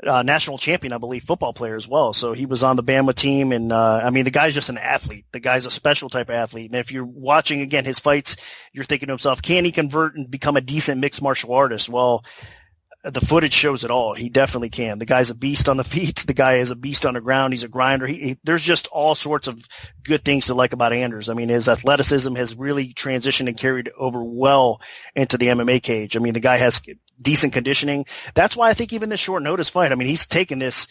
national champion, I believe, football player as well. So he was on the Bama team, and I mean, the guy's just an athlete. The guy's a special type of athlete. And if you're watching, again, his fights, you're thinking to himself, can he convert and become a decent mixed martial artist? Well, the footage shows it all. He definitely can. The guy's a beast on the feet. The guy is a beast on the ground. He's a grinder. There's just all sorts of good things to like about Anders. I mean, his athleticism has really transitioned and carried over well into the MMA cage. I mean, the guy has decent conditioning. That's why I think even this short notice fight, I mean, he's taken this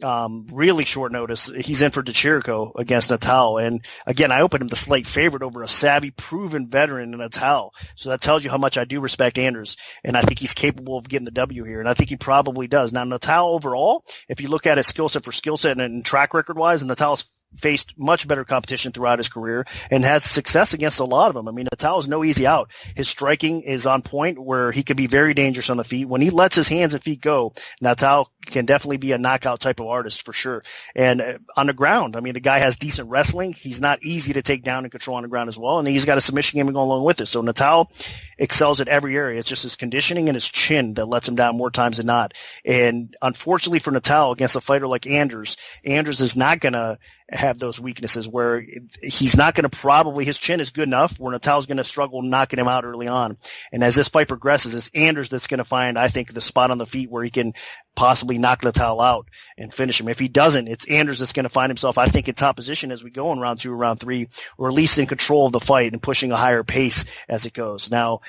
really short notice. He's in for DeChirico against Natal. And again, I opened him the slight favorite over a savvy, proven veteran in Natal. So that tells you how much I do respect Anders. And I think he's capable of getting the W here. And I think he probably does. Now, Natal overall, if you look at his skill set for skill set and track record wise, and Natal's faced much better competition throughout his career and has success against a lot of them. I mean, Natal is no easy out. His striking is on point where he could be very dangerous on the feet. When he lets his hands and feet go, Natal can definitely be a knockout type of artist for sure. And on the ground, I mean, the guy has decent wrestling. He's not easy to take down and control on the ground as well. And he's got a submission game going along with it. So Natal excels at every area. It's just his conditioning and his chin that lets him down more times than not. And unfortunately for Natal, against a fighter like Anders is not going to have those weaknesses where he's not going to probably, his chin is good enough where Natal's going to struggle knocking him out early on. And as this fight progresses, it's Anders that's going to find, I think, the spot on the feet where he can possibly knock Natal out and finish him. If he doesn't, it's Anders that's going to find himself, I think, in top position as we go in round 2 or round 3, or at least in control of the fight and pushing a higher pace as it goes. Now,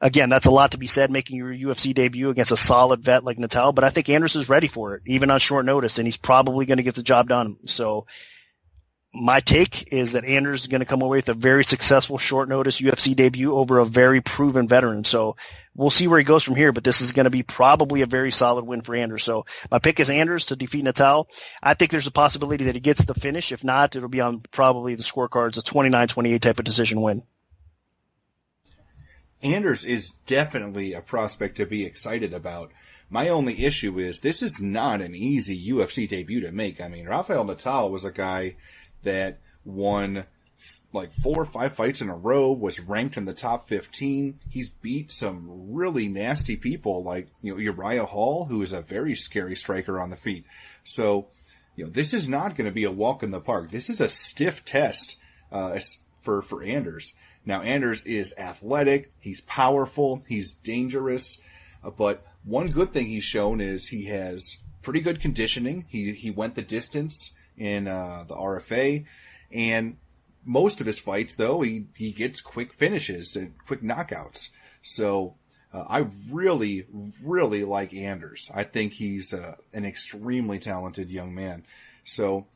again, that's a lot to be said, making your UFC debut against a solid vet like Natal, but I think Anders is ready for it, even on short notice, and he's probably going to get the job done. So my take is that Anders is going to come away with a very successful short notice UFC debut over a very proven veteran. So we'll see where he goes from here, but this is going to be probably a very solid win for Anders. So my pick is Anders to defeat Natal. I think there's a possibility that he gets the finish. If not, it'll be on probably the scorecards, a 29-28 type of decision win. Anders is definitely a prospect to be excited about. My only issue is this is not an easy UFC debut to make. I mean, Rafael Natal was a guy that won like 4 or 5 fights in a row, was ranked in the top 15. He's beat some really nasty people like, Uriah Hall, who is a very scary striker on the feet. So, this is not going to be a walk in the park. This is a stiff test, for Anders. Now, Anders is athletic, he's powerful, he's dangerous, but one good thing he's shown is he has pretty good conditioning. He went the distance in the RFA, and most of his fights, though, he gets quick finishes and quick knockouts. So I really, really like Anders. I think he's an extremely talented young man. So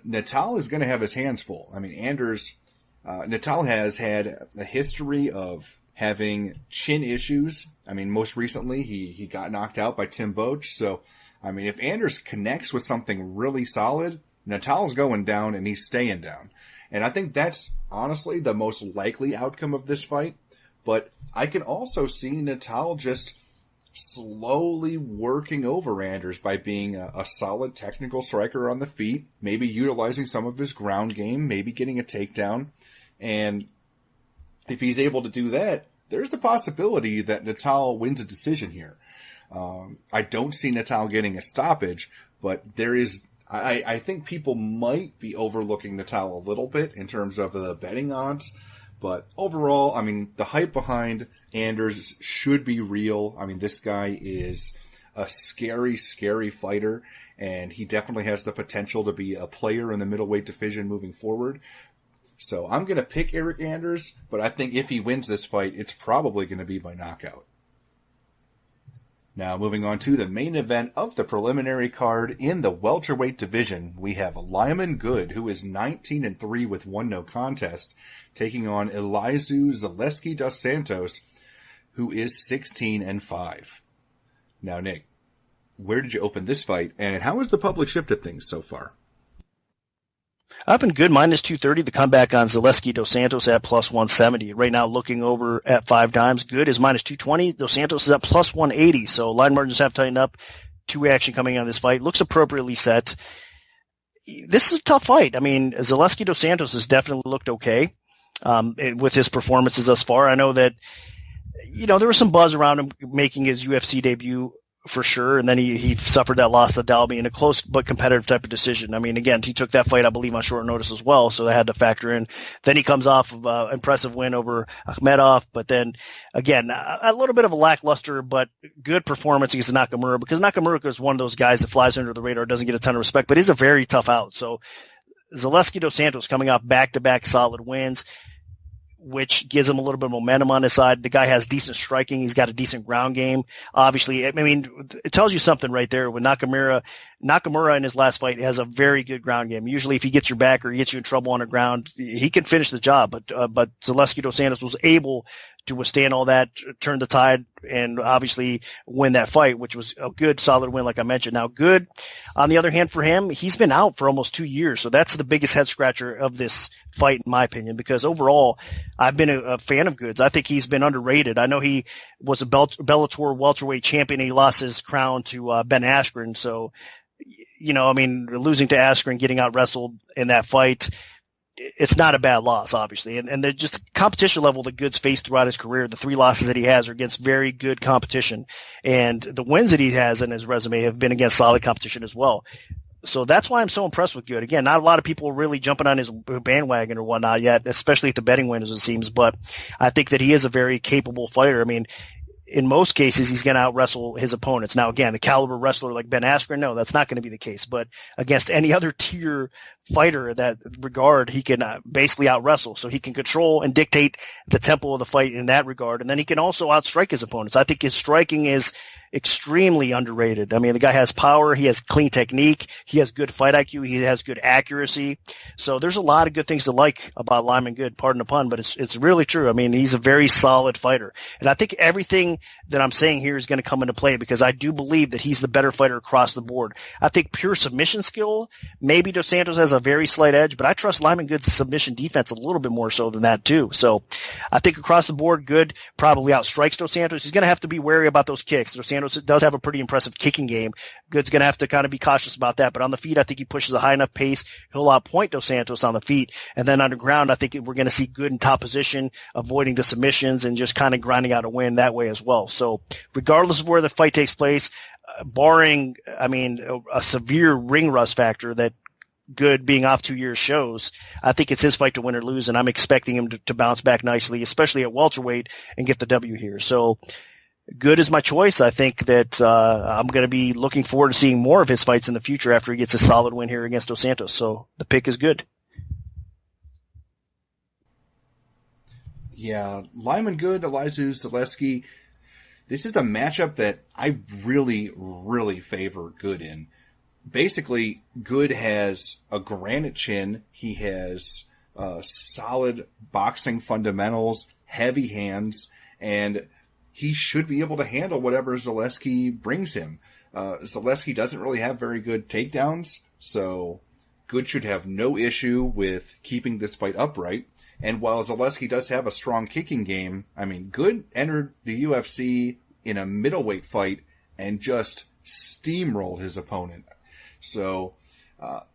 Natal is going to have his hands full. I mean, Natal has had a history of having chin issues. I mean, most recently he got knocked out by Tim Boetsch. So, I mean, if Anders connects with something really solid, Natal's going down and he's staying down. And I think that's honestly the most likely outcome of this fight. But I can also see Natal just slowly working over Anders by being a solid technical striker on the feet, maybe utilizing some of his ground game, maybe getting a takedown. And if he's able to do that, there's the possibility that Natal wins a decision here. I don't see Natal getting a stoppage, but there is, I think people might be overlooking Natal a little bit in terms of the betting odds. But overall, I mean, the hype behind Anders should be real. I mean, this guy is a scary, scary fighter, and he definitely has the potential to be a player in the middleweight division moving forward. So I'm going to pick Eric Anders, but I think if he wins this fight, it's probably going to be by knockout. Now, moving on to the main event of the preliminary card in the welterweight division, we have Lyman Good, who is 19-3 with 1 no contest, taking on Elizeu Zaleski dos Santos, who is 16-5. Now, Nick, where did you open this fight, and how has the public shifted things so far? Up and Good minus 230. The comeback on Zaleski dos Santos at plus 170. Right now, looking over at 5 dimes. Good is minus 220. Dos Santos is at plus 180. So line margins have tightened up. 2 action coming on this fight. Looks appropriately set. This is a tough fight. I mean, Zaleski dos Santos has definitely looked okay with his performances thus far. I know that, there was some buzz around him making his UFC debut for sure, and then he suffered that loss to Dalby in a close but competitive type of decision. I mean, again, he took that fight, I believe, on short notice as well, so they had to factor in. Then he comes off of an impressive win over Akhmedov, but then, again, a little bit of a lackluster but good performance against Nakamura, because Nakamura is one of those guys that flies under the radar, doesn't get a ton of respect, but he's a very tough out. So Zaleski dos Santos coming off back-to-back solid wins, which gives him a little bit of momentum on his side. The guy has decent striking. He's got a decent ground game. Obviously, I mean, it tells you something right there. When Nakamura Nakamura in his last fight has a very good ground game. Usually if he gets your back or he gets you in trouble on the ground, he can finish the job. But Zaleski dos Santos was able to withstand all that, turn the tide, and obviously win that fight, which was a good, solid win, like I mentioned. Now, Good, on the other hand, for him, he's been out for almost 2 years. So that's the biggest head scratcher of this fight, in my opinion, because overall, I've been a fan of Goods. I think he's been underrated. I know he was a Bellator welterweight champion. He lost his crown to Ben Askren. So, losing to Askren, getting out wrestled in that fight, it's not a bad loss, obviously. And just the competition level that Goods faced throughout his career, the 3 losses that he has are against very good competition. And the wins that he has in his resume have been against solid competition as well. So that's why I'm so impressed with Good. Again, not a lot of people are really jumping on his bandwagon or whatnot yet, especially at the betting windows, it seems. But I think that he is a very capable fighter. I mean, in most cases, he's going to out-wrestle his opponents. Now, again, a caliber wrestler like Ben Askren, no, that's not going to be the case. But against any other tier fighter in that regard, he can basically out-wrestle. So he can control and dictate the tempo of the fight in that regard. And then he can also outstrike his opponents. I think his striking is extremely underrated. I mean, the guy has power. He has clean technique. He has good fight IQ. He has good accuracy. So there's a lot of good things to like about Lyman Good, pardon the pun, but it's really true. I mean, he's a very solid fighter. And I think everything that I'm saying here is going to come into play because I do believe that he's the better fighter across the board. I think pure submission skill, maybe Dos Santos has a very slight edge, but I trust Lyman Good's submission defense a little bit more so than that too. So I think across the board, Good probably outstrikes Dos Santos. He's going to have to be wary about those kicks. Dos Santos does have a pretty impressive kicking game. Good's going to have to kind of be cautious about that. But on the feet, I think he pushes a high enough pace. He'll outpoint Dos Santos on the feet. And then on the ground, I think we're going to see Good in top position, avoiding the submissions and just kind of grinding out a win that way as well. So regardless of where the fight takes place, barring, a severe ring rust factor that Good being off 2 years shows, I think it's his fight to win or lose, and I'm expecting him to bounce back nicely, especially at welterweight, and get the W here. So Good is my choice. I think that I'm going to be looking forward to seeing more of his fights in the future after he gets a solid win here against Dos Santos. So the pick is Good. Yeah, Lyman Good, Elizeu Zaleski. This is a matchup that I really, really favor Good in. Basically, Good has a granite chin. He has solid boxing fundamentals, heavy hands, and he should be able to handle whatever Zaleski brings him. Zaleski doesn't really have very good takedowns, so Good should have no issue with keeping this fight upright. And while Zaleski does have a strong kicking game, Good entered the UFC in a middleweight fight and just steamrolled his opponent. So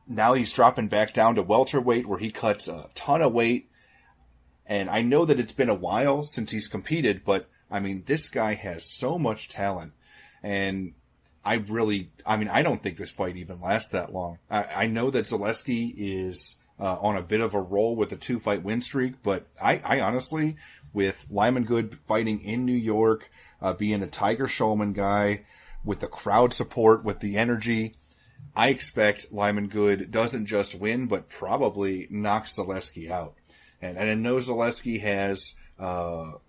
now he's dropping back down to welterweight where he cuts a ton of weight. And I know that it's been a while since he's competed, but this guy has so much talent. And I don't think this fight even lasts that long. I know that Zaleski is on a bit of a roll with a 2-fight win streak, but I honestly, with Lyman Good fighting in New York, being a Tiger Shulman guy, with the crowd support, with the energy, I expect Lyman Good doesn't just win, but probably knocks Zaleski out. And I know Zaleski has,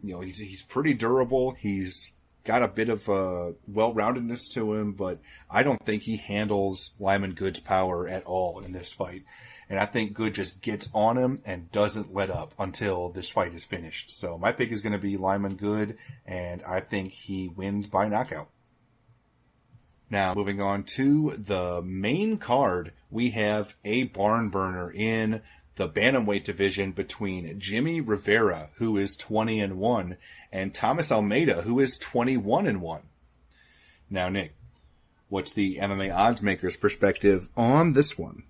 he's pretty durable. He's got a bit of well-roundedness to him, but I don't think he handles Lyman Good's power at all in this fight. And I think Good just gets on him and doesn't let up until this fight is finished. So my pick is going to be Lyman Good, and I think he wins by knockout. Now, moving on to the main card, we have a barn burner in the bantamweight division between Jimmy Rivera, who is 20-1, and Thomas Almeida, who is 21-1. Now, Nick, what's the MMA odds maker's perspective on this one?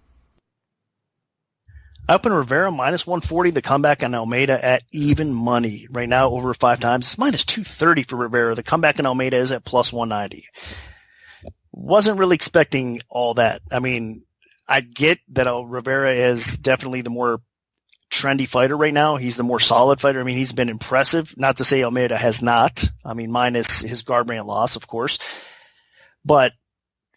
Up in Rivera, minus 140, the comeback on Almeida at even money. Right now, over 5 times. It's minus 230 for Rivera. The comeback on Almeida is at plus 190. Wasn't really expecting all that. I get that Rivera is definitely the more trendy fighter right now. He's the more solid fighter. He's been impressive. Not to say Almeida has not. Minus his Garbrandt loss, of course. But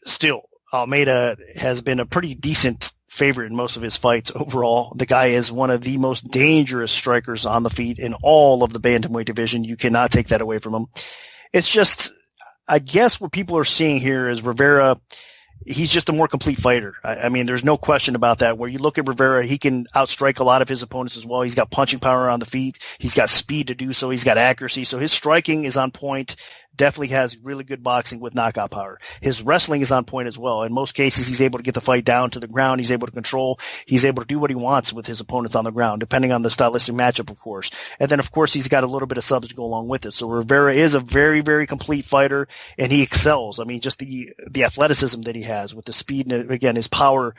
still, Almeida has been a pretty decent favorite in most of his fights overall. The guy is one of the most dangerous strikers on the feet in all of the bantamweight division. You cannot take that away from him. It's just, I guess what people are seeing here is Rivera he's just a more complete fighter. I mean, there's no question about that. Where you look at Rivera, he can outstrike a lot of his opponents as well. He's got punching power on the feet. He's got speed to do so. He's got accuracy. So his striking is on point. Definitely has really good boxing with knockout power. His wrestling is on point as well. In most cases, he's able to get the fight down to the ground. He's able to control. He's able to do what he wants with his opponents on the ground, depending on the stylistic matchup, of course. And then, of course, he's got a little bit of subs to go along with it. So Rivera is a very, very complete fighter, and he excels. I mean, just the athleticism that he has with the speed and, again, his power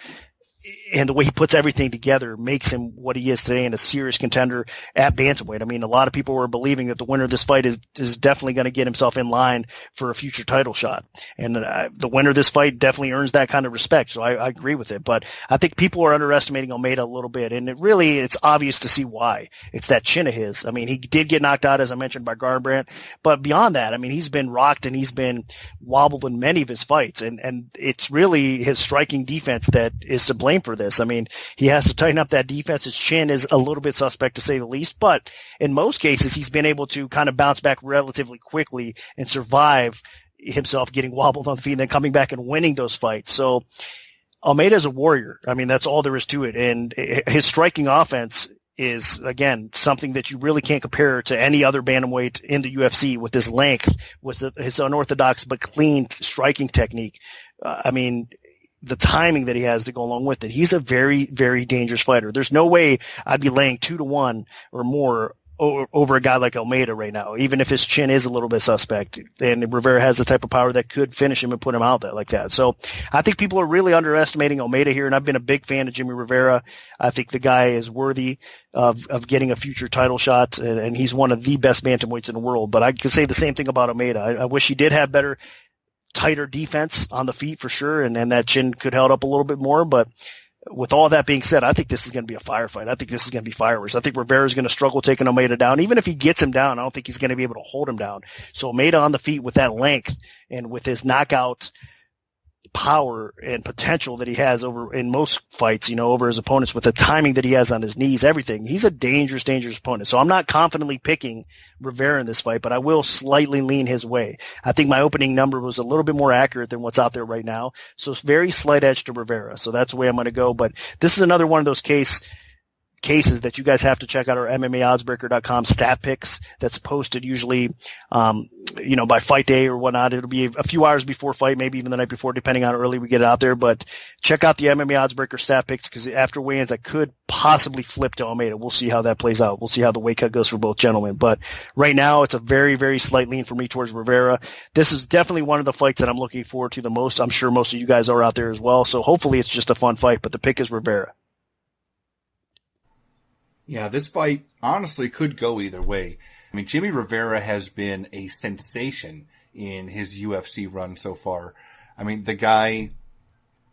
and the way he puts everything together makes him what he is today and a serious contender at bantamweight. I mean, a lot of people were believing that the winner of this fight is definitely going to get himself in line for a future title shot. And the winner of this fight definitely earns that kind of respect. So I agree with it. But I think people are underestimating Almeida a little bit. And it's obvious to see why. It's that chin of his. I mean, he did get knocked out, as I mentioned, by Garbrandt. But beyond that, I mean, he's been rocked and he's been wobbled in many of his fights. And it's really his striking defense that is to blame for this. I mean, he has to tighten up that defense. His chin is a little bit suspect, to say the least, but in most cases, he's been able to kind of bounce back relatively quickly and survive himself getting wobbled on the feet and then coming back and winning those fights. So Almeida is a warrior. I mean, that's all there is to it. And his striking offense is, again, something that you really can't compare to any other bantamweight in the UFC with his length, with his unorthodox but clean striking technique. I mean, the timing that he has to go along with it. He's a very, very dangerous fighter. There's no way I'd be laying 2-1 or more over a guy like Almeida right now, even if his chin is a little bit suspect. And Rivera has the type of power that could finish him and put him out there like that. So I think people are really underestimating Almeida here, and I've been a big fan of Jimmy Rivera. I think the guy is worthy of getting a future title shot, and he's one of the best bantamweights in the world. But I could say the same thing about Almeida. I wish he did have tighter defense on the feet for sure, and that chin could held up a little bit more. But with all that being said, I think this is going to be a firefight. I think this is going to be fireworks. I think Rivera's going to struggle taking Almeida down. Even if he gets him down, I don't think he's going to be able to hold him down. So Almeida on the feet with that length and with his knockout power and potential that he has over in most fights, over his opponents, with the timing that he has on his knees, everything. He's a dangerous, dangerous opponent. So I'm not confidently picking Rivera in this fight, but I will slightly lean his way. I think my opening number was a little bit more accurate than what's out there right now. So it's very slight edge to Rivera. So that's the way I'm going to go. But this is another one of those cases that you guys have to check out our MMAOddsBreaker.com stat picks that's posted usually, by fight day or whatnot. It'll be a few hours before fight, maybe even the night before, depending on how early we get it out there. But check out the MMA-OddsBreaker stat picks, because after weigh-ins, I could possibly flip to Almeida. We'll see how that plays out. We'll see how the weight cut goes for both gentlemen. But right now, it's a very, very slight lean for me towards Rivera. This is definitely one of the fights that I'm looking forward to the most. I'm sure most of you guys are out there as well. So hopefully it's just a fun fight, but the pick is Rivera. Yeah, this fight honestly could go either way. I mean, Jimmy Rivera has been a sensation in his UFC run so far. I mean, the guy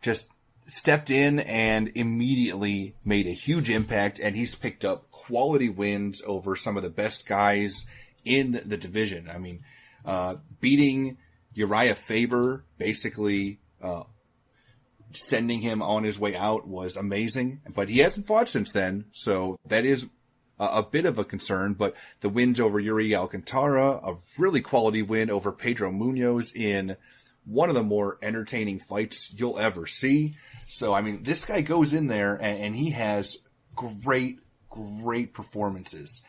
just stepped in and immediately made a huge impact, and he's picked up quality wins over some of the best guys in the division. I mean, beating Uriah Faber, basically, sending him on his way out was amazing, but he hasn't fought since then, so that is a bit of a concern. But the wins over Yuri Alcantara, a really quality win over Pedro Munoz in one of the more entertaining fights you'll ever see. So, I mean, this guy goes in there and he has great performances.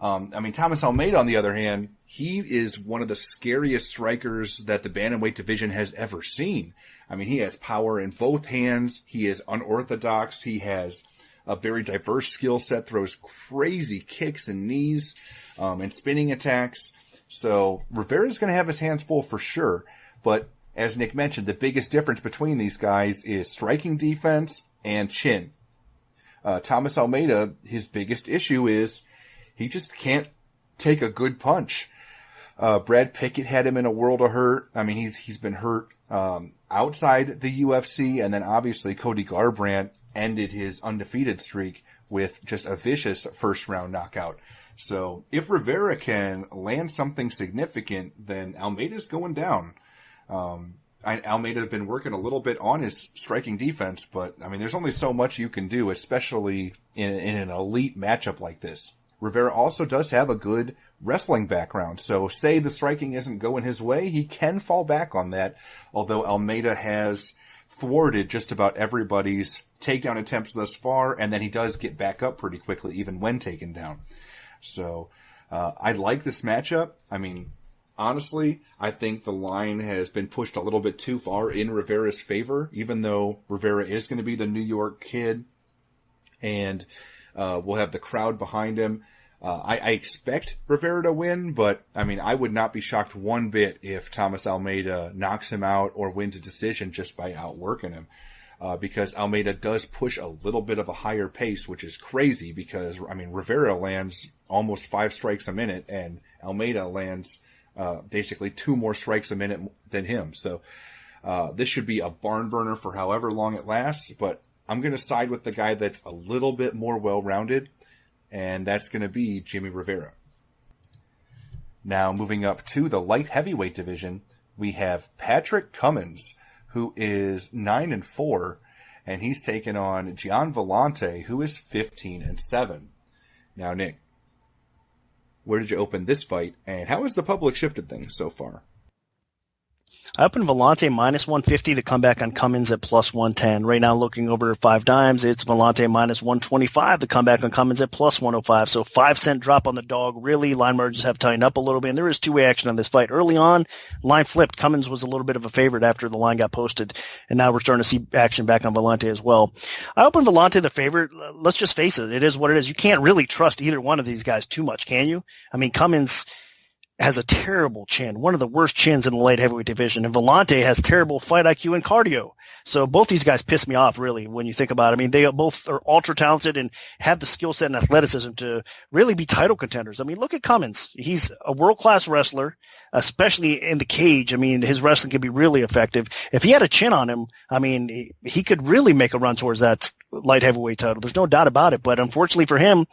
I mean, Thomas Almeida, on the other hand, he is one of the scariest strikers that the bantamweight division has ever seen. I mean, he has power in both hands. He is unorthodox. He has a very diverse skill set, throws crazy kicks and knees, and spinning attacks. So Rivera's going to have his hands full for sure. But as Nick mentioned, the biggest difference between these guys is striking defense and chin. Thomas Almeida, his biggest issue is he just can't take a good punch. Brad Pickett had him in a world of hurt. I mean, he's been hurt outside the UFC, and then obviously Cody Garbrandt ended his undefeated streak with just a vicious first round knockout. So if Rivera can land something significant, then Almeida's going down. Almeida's been working a little bit on his striking defense, but I mean, there's only so much you can do, especially in an elite matchup like this. Rivera also does have a good wrestling background, so say the striking isn't going his way, he can fall back on that, although Almeida has thwarted just about everybody's takedown attempts thus far, and then he does get back up pretty quickly even when taken down. So I like this matchup. I mean, honestly, I think the line has been pushed a little bit too far in Rivera's favor, even though Rivera is going to be the New York kid and will have the crowd behind him. I expect Rivera to win, but I mean, I would not be shocked one bit if Thomas Almeida knocks him out or wins a decision just by outworking him. Because Almeida does push a little bit of a higher pace, which is crazy because, I mean, Rivera lands almost 5 strikes a minute and Almeida lands basically 2 more strikes a minute than him. So this should be a barn burner for however long it lasts, but I'm going to side with the guy that's a little bit more well-rounded, and that's going to be Jimmy Rivera. Now, moving up to the light heavyweight division, we have Patrick Cummins, who is 9-4, and he's taken on Gian Villante, who is 15-7. Now, Nick, where did you open this fight, and how has the public shifted things so far? I opened Villante minus 150, the comeback on Cummins at plus 110. Right now, looking over at 5 dimes, it's Villante minus 125, the comeback on Cummins at plus 105. So 5-cent drop on the dog. Really, line margins have tightened up a little bit, and there is two-way action on this fight. Early on, line flipped. Cummins was a little bit of a favorite after the line got posted, and now we're starting to see action back on Villante as well. I opened Villante the favorite. Let's just face it. It is what it is. You can't really trust either one of these guys too much, can you? I mean, Cummins has a terrible chin, one of the worst chins in the light heavyweight division, and Villante has terrible fight IQ and cardio. So both these guys piss me off, really, when you think about it. I mean, they both are ultra talented and have the skill set and athleticism to really be title contenders. I mean, look at Cummins. He's a world-class wrestler, especially in the cage. I mean, his wrestling can be really effective. If he had a chin on him, I mean, he could really make a run towards that light heavyweight title. There's no doubt about it. But unfortunately for him,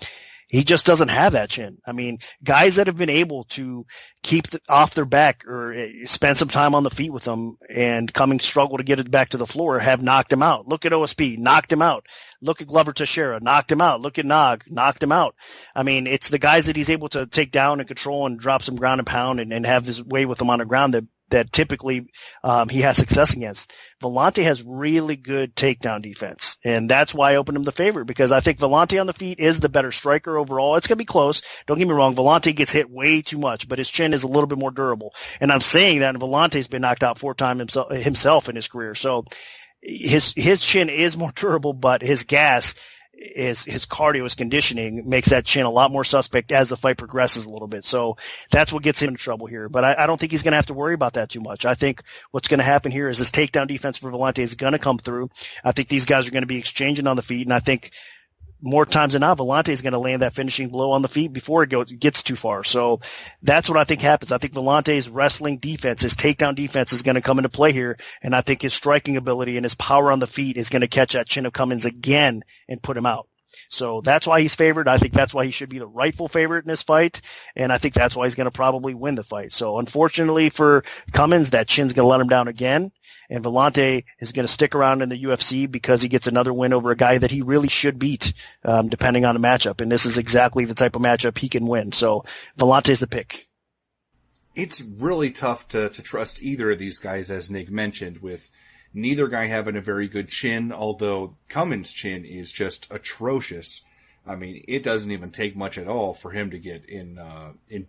he just doesn't have that chin. I mean, guys that have been able to keep off their back or spend some time on the feet with them and struggle to get it back to the floor have knocked him out. Look at OSP, knocked him out. Look at Glover Teixeira, knocked him out. Look at Nog, knocked him out. I mean, it's the guys that he's able to take down and control and drop some ground and pound and have his way with them on the ground that typically he has success against. Villante has really good takedown defense, and that's why I opened him the favorite, because I think Villante on the feet is the better striker overall. It's going to be close. Don't get me wrong. Villante gets hit way too much, but his chin is a little bit more durable. And I'm saying that Villante's been knocked out 4 times himself in his career. So his chin is more durable, but his gas his cardio, his conditioning makes that chin a lot more suspect as the fight progresses a little bit. So that's what gets him into trouble here. But I don't think he's going to have to worry about that too much. I think what's going to happen here is this takedown defense for Villante is going to come through. I think these guys are going to be exchanging on the feet, and I think more times than not, Villante is going to land that finishing blow on the feet before it gets too far. So that's what I think happens. I think Villante's wrestling defense, his takedown defense is going to come into play here. And I think his striking ability and his power on the feet is going to catch that chin of Cummins again and put him out. So that's why he's favored. I think that's why he should be the rightful favorite in this fight. And I think that's why he's going to probably win the fight. So unfortunately for Cummins, that chin's going to let him down again. And Villante is going to stick around in the UFC because he gets another win over a guy that he really should beat, depending on the matchup. And this is exactly the type of matchup he can win. So Villante's the pick. It's really tough to trust either of these guys, as Nick mentioned, with neither guy having a very good chin, although Cummins' chin is just atrocious. I mean, it doesn't even take much at all for him to get in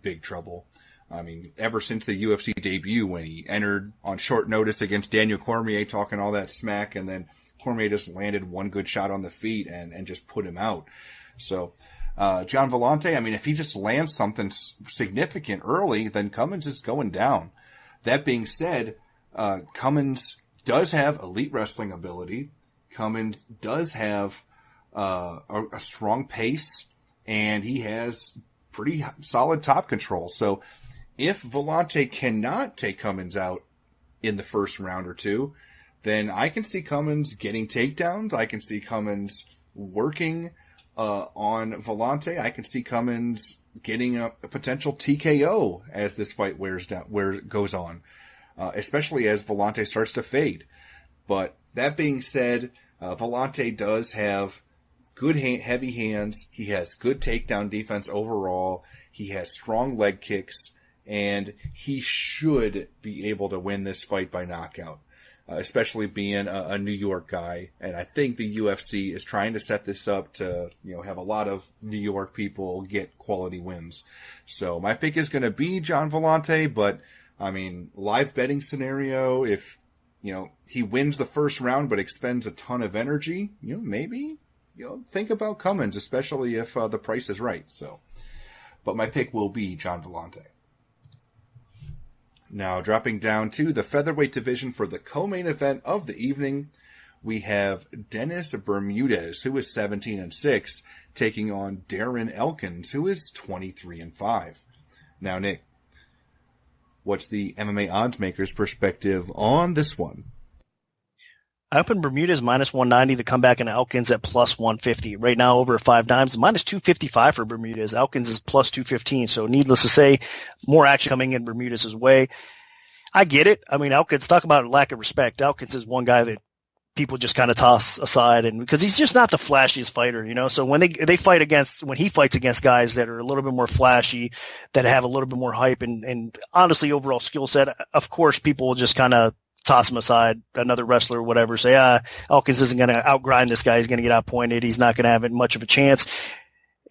big trouble. I mean, ever since the UFC debut, when he entered on short notice against Daniel Cormier, talking all that smack, and then Cormier just landed one good shot on the feet and just put him out. So, Gian Villante, I mean, if he just lands something significant early, then Cummins is going down. That being said, Cummins does have elite wrestling ability. Cummins does have a strong pace, and he has pretty solid top control. So if Villante cannot take Cummins out in the first round or two, then I can see Cummins getting takedowns. I can see Cummins working on Villante. I can see Cummins getting a potential TKO as this fight goes on, especially as Villante starts to fade. But that being said, Villante does have good heavy hands. He has good takedown defense overall. He has strong leg kicks, and he should be able to win this fight by knockout. especially being a New York guy. And I think the UFC is trying to set this up to, have a lot of New York people get quality wins. So my pick is going to be John Vellante, but I mean, live betting scenario, if, he wins the first round but expends a ton of energy, maybe, think about Cummins, especially if the price is right. So, but my pick will be John Vellante. Now, dropping down to the featherweight division for the co-main event of the evening, we have Dennis Bermudez, who is 17-6, taking on Darren Elkins, who is 23-5. Now, Nick, what's the MMA odds maker's perspective on this one? I opened Bermudez minus 190 to come back in Elkins at plus 150. Right now, over at 5 dimes, minus 255 for Bermudez. Elkins is plus 215. So needless to say, more action coming in Bermudez's way. I get it. I mean, Elkins, talk about lack of respect. Elkins is one guy that people just kind of toss aside, and because he's just not the flashiest fighter, So when when he fights against guys that are a little bit more flashy, that have a little bit more hype and honestly overall skill set, of course people will just kind of toss him aside, another wrestler or whatever, say, Elkins isn't going to outgrind this guy. He's going to get outpointed. He's not going to have much of a chance.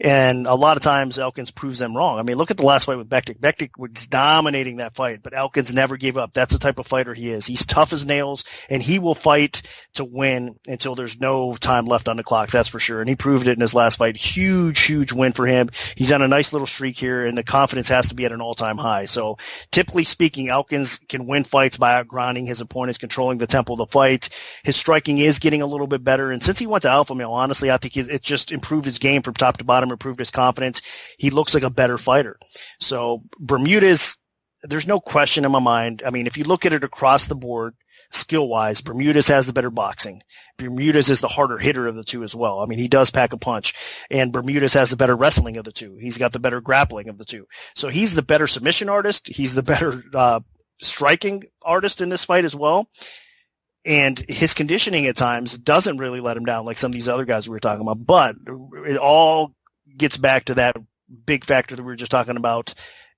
And a lot of times Elkins proves them wrong. I mean, look at the last fight with Bektic. Bektic was dominating that fight, but Elkins never gave up. That's the type of fighter he is. He's tough as nails, and he will fight to win until there's no time left on the clock. That's for sure. And he proved it in his last fight. Huge win for him. He's on a nice little streak here, and the confidence has to be at an all-time high. So typically speaking, Elkins can win fights by outgrinding his opponents, controlling the tempo of the fight. His striking is getting a little bit better. And since he went to Alpha Male, honestly, I think it just improved his game from top to bottom, improved his confidence. He looks like a better fighter. So Bermudez, there's no question in my mind. I mean, if you look at it across the board, skill-wise, Bermudez has the better boxing. Bermudez is the harder hitter of the two as well. I mean, he does pack a punch. And Bermudez has the better wrestling of the two. He's got the better grappling of the two. So he's the better submission artist. He's the better striking artist in this fight as well. And his conditioning at times doesn't really let him down like some of these other guys we were talking about. But it all gets back to that big factor that we were just talking about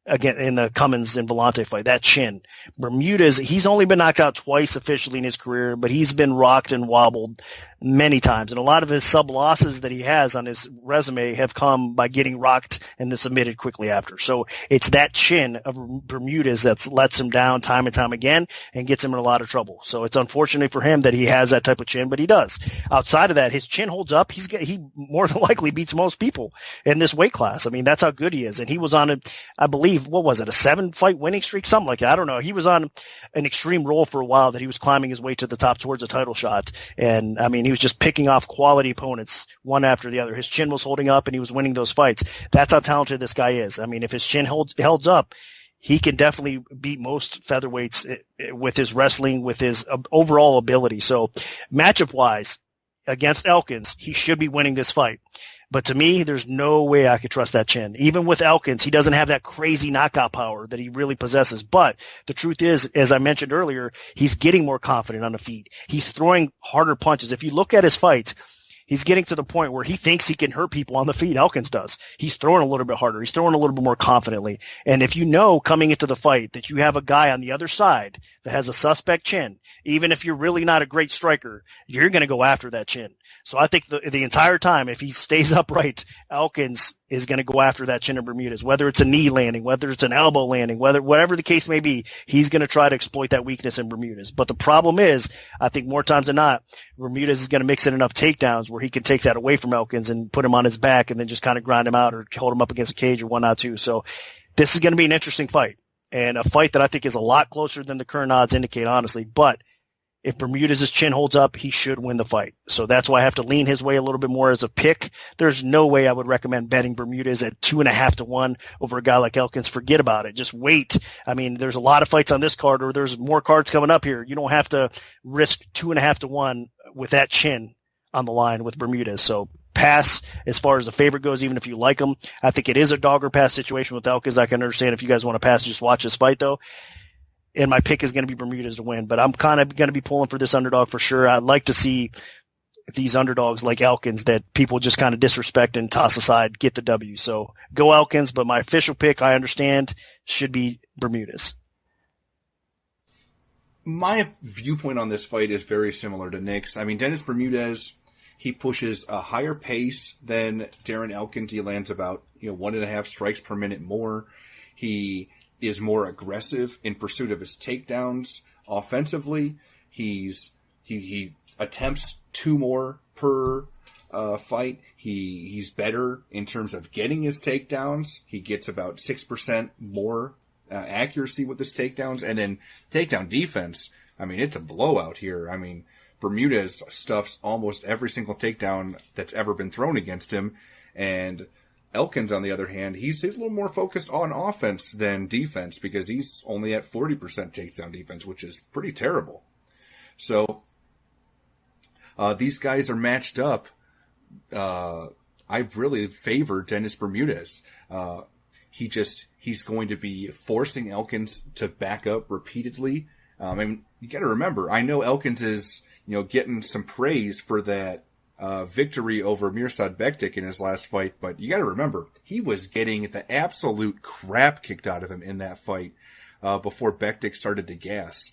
again in the Cummins and Vellante fight, that chin. Bermudez, he's only been knocked out twice officially in his career, but he's been rocked and wobbled many times. And a lot of his sub losses that he has on his resume have come by getting rocked and then submitted quickly after. So it's that chin of Bermudez that lets him down time and time again and gets him in a lot of trouble. So it's unfortunate for him that he has that type of chin, but he does. Outside of that, his chin holds up. He more than likely beats most people in this weight class. I mean, that's how good he is. And he was on I believe, what was it, a 7-fight winning streak? Something like that. I don't know. He was on an extreme roll for a while that he was climbing his way to the top towards a title shot. And I mean, he was just picking off quality opponents one after the other. His chin was holding up and he was winning those fights. That's how talented this guy is. I mean, if his chin holds up, he can definitely beat most featherweights with his wrestling, with his overall ability. So matchup wise against Elkins, he should be winning this fight. But to me, there's no way I could trust that chin. Even with Elkins, he doesn't have that crazy knockout power that he really possesses. But the truth is, as I mentioned earlier, he's getting more confident on the feet. He's throwing harder punches. If you look at his fights, he's getting to the point where he thinks he can hurt people on the feet. Elkins does. He's throwing a little bit harder. He's throwing a little bit more confidently. And if you know coming into the fight that you have a guy on the other side that has a suspect chin, even if you're really not a great striker, you're going to go after that chin. So I think the entire time, if he stays upright, Elkins is going to go after that chin of Bermudez, whether it's a knee landing, whether it's an elbow landing, whatever the case may be, he's going to try to exploit that weakness in Bermudez. But the problem is, I think more times than not, Bermudez is going to mix in enough takedowns where he can take that away from Elkins and put him on his back and then just kind of grind him out or hold him up against a cage or whatnot too. So this is going to be an interesting fight, and a fight that I think is a lot closer than the current odds indicate, honestly. But if Bermudez's chin holds up, he should win the fight. So that's why I have to lean his way a little bit more as a pick. There's no way I would recommend betting Bermudez at 2.5 to 1 over a guy like Elkins. Forget about it. Just wait. I mean, there's a lot of fights on this card, or there's more cards coming up here. You don't have to risk 2.5 to 1 with that chin on the line with Bermudez. So pass as far as the favorite goes, even if you like him. I think it is a dog or pass situation with Elkins. I can understand if you guys want to pass, just watch this fight though. And my pick is going to be Bermudez to win, but I'm kind of going to be pulling for this underdog for sure. I'd like to see these underdogs like Elkins that people just kind of disrespect and toss aside get the W. So go Elkins, but my official pick, I understand, should be Bermudez. My viewpoint on this fight is very similar to Nick's. I mean, Dennis Bermudez, he pushes a higher pace than Darren Elkins. He lands about 1.5 strikes per minute more. He is more aggressive in pursuit of his takedowns. Offensively, he attempts 2 more per fight. He's better in terms of getting his takedowns. He gets about 6% more accuracy with his takedowns, and then takedown defense. I mean, it's a blowout here. I mean, Bermudez stuffs almost every single takedown that's ever been thrown against him, and Elkins, on the other hand, he's a little more focused on offense than defense because he's only at 40% takedown defense, which is pretty terrible. So these guys are matched up. I really favor Dennis Bermudez. He's going to be forcing Elkins to back up repeatedly. And you got to remember, I know Elkins is, getting some praise for that victory over Mirsad Bektic in his last fight, but you got to remember, he was getting the absolute crap kicked out of him in that fight before Bektic started to gas.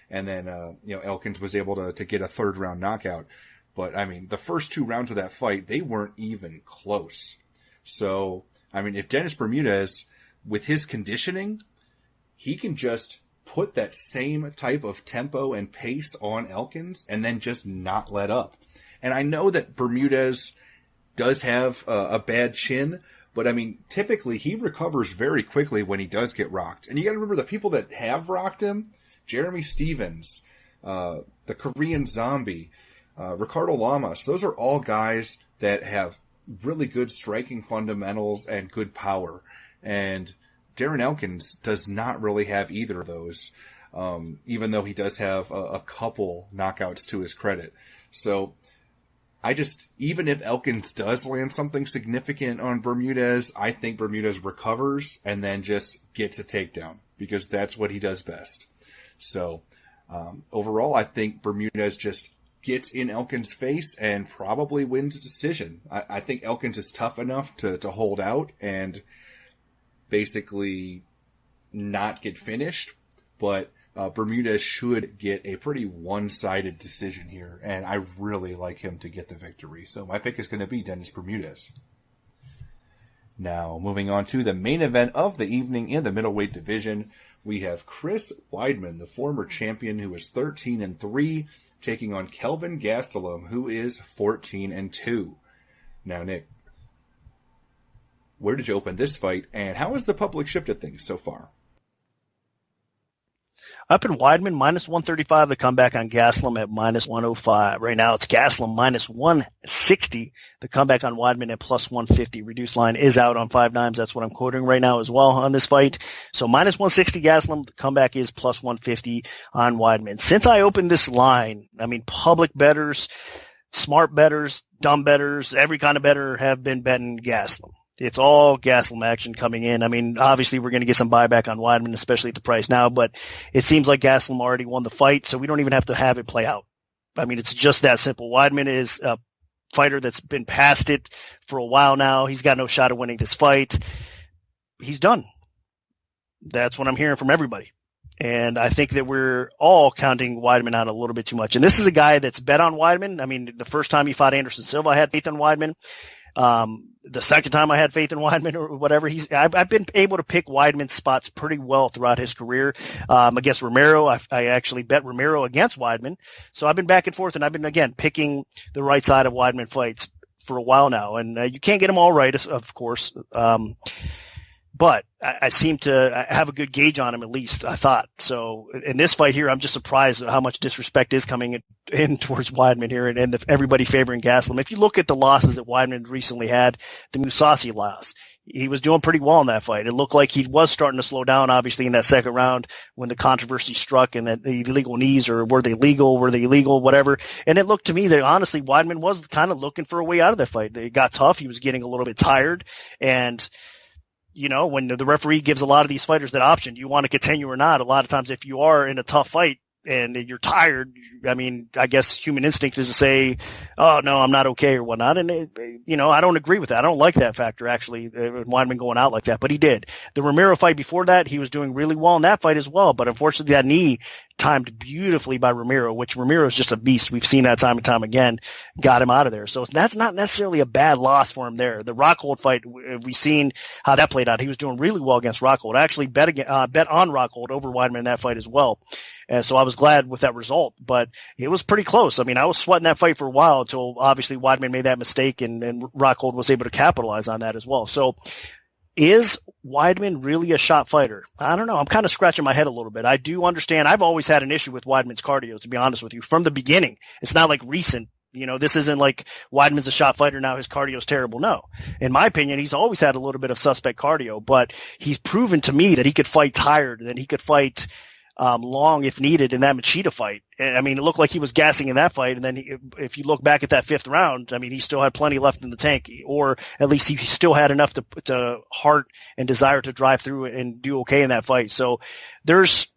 And then, Elkins was able to get a 3rd round knockout. But, I mean, the first 2 rounds of that fight, they weren't even close. So, I mean, if Dennis Bermudez, with his conditioning, he can just put that same type of tempo and pace on Elkins and then just not let up. And I know that Bermudez does have a bad chin, but I mean, typically he recovers very quickly when he does get rocked. And you got to remember the people that have rocked him, Jeremy Stevens, the Korean Zombie, Ricardo Lamas, those are all guys that have really good striking fundamentals and good power. And Darren Elkins does not really have either of those, even though he does have a couple knockouts to his credit. So even if Elkins does land something significant on Bermudez, I think Bermudez recovers and then just gets a takedown because that's what he does best. So, overall, I think Bermudez just gets in Elkins' face and probably wins a decision. I think Elkins is tough enough to hold out and basically not get finished, but Bermudez should get a pretty one-sided decision here, and I really like him to get the victory. So my pick is going to be Dennis Bermudez. Now, moving on to the main event of the evening in the middleweight division, we have Chris Weidman, the former champion who is 13-3, taking on Kelvin Gastelum, who is 14-2. Now, Nick, where did you open this fight, and how has the public shifted things so far? Up in Weidman, minus 135, the comeback on Gastelum at minus 105. Right now it's Gastelum minus 160, the comeback on Weidman at plus 150. Reduced line is out on 5 dimes. That's what I'm quoting right now as well on this fight. So minus 160 Gastelum, the comeback is plus 150 on Weidman. Since I opened this line, I mean, public bettors, smart bettors, dumb bettors, every kind of bettor have been betting Gastelum. It's all Gastelum action coming in. I mean, obviously we're going to get some buyback on Weidman, especially at the price now, but it seems like Gastelum already won the fight, so we don't even have to have it play out. I mean, it's just that simple. Weidman is a fighter that's been past it for a while now. He's got no shot of winning this fight. He's done. That's what I'm hearing from everybody. And I think that we're all counting Weidman out a little bit too much. And this is a guy that's bet on Weidman. I mean, the first time he fought Anderson Silva, I had faith in Weidman. The second time I had faith in Weidman or whatever, I've been able to pick Weidman's spots pretty well throughout his career. Against Romero, I actually bet Romero against Weidman. So I've been back and forth, and I've been, again, picking the right side of Weidman fights for a while now. And you can't get them all right, of course. But I seem to have a good gauge on him, at least, I thought. So in this fight here, I'm just surprised at how much disrespect is coming in towards Weidman here and everybody favoring Gastelum. If you look at the losses that Weidman recently had, the Mousasi loss, he was doing pretty well in that fight. It looked like he was starting to slow down, obviously, in that second round when the controversy struck and that the illegal knees, or were they legal, whatever. And it looked to me that, honestly, Weidman was kind of looking for a way out of that fight. It got tough. He was getting a little bit tired, and you know, when the referee gives a lot of these fighters that option, do you want to continue or not? A lot of times if you are in a tough fight and you're tired, I mean, I guess human instinct is to say, oh, no, I'm not okay or whatnot. And, I don't agree with that. I don't like that factor, actually, Weidman going out like that, but he did. The Romero fight before that, he was doing really well in that fight as well. But unfortunately, that knee timed beautifully by Romero, which Romero is just a beast. We've seen that time and time again, got him out of there. So that's not necessarily a bad loss for him there. The Rockhold fight, we've seen how that played out. He was doing really well against Rockhold. I actually bet on Rockhold over Weidman in that fight as well. And so I was glad with that result, but it was pretty close. I mean, I was sweating that fight for a while until obviously Weidman made that mistake and Rockhold was able to capitalize on that as well. So is Weidman really a shot fighter? I don't know. I'm kind of scratching my head a little bit. I do understand. I've always had an issue with Weidman's cardio, to be honest with you, from the beginning. It's not like recent. This isn't like Weidman's a shot fighter now, his cardio is terrible. No. In my opinion, he's always had a little bit of suspect cardio, but he's proven to me that he could fight tired, that he could fight long if needed in that Machida fight. I mean, it looked like he was gassing in that fight. And then if you look back at that 5th round, I mean, he still had plenty left in the tank, or at least he still had enough to heart and desire to drive through it and do okay in that fight. So there's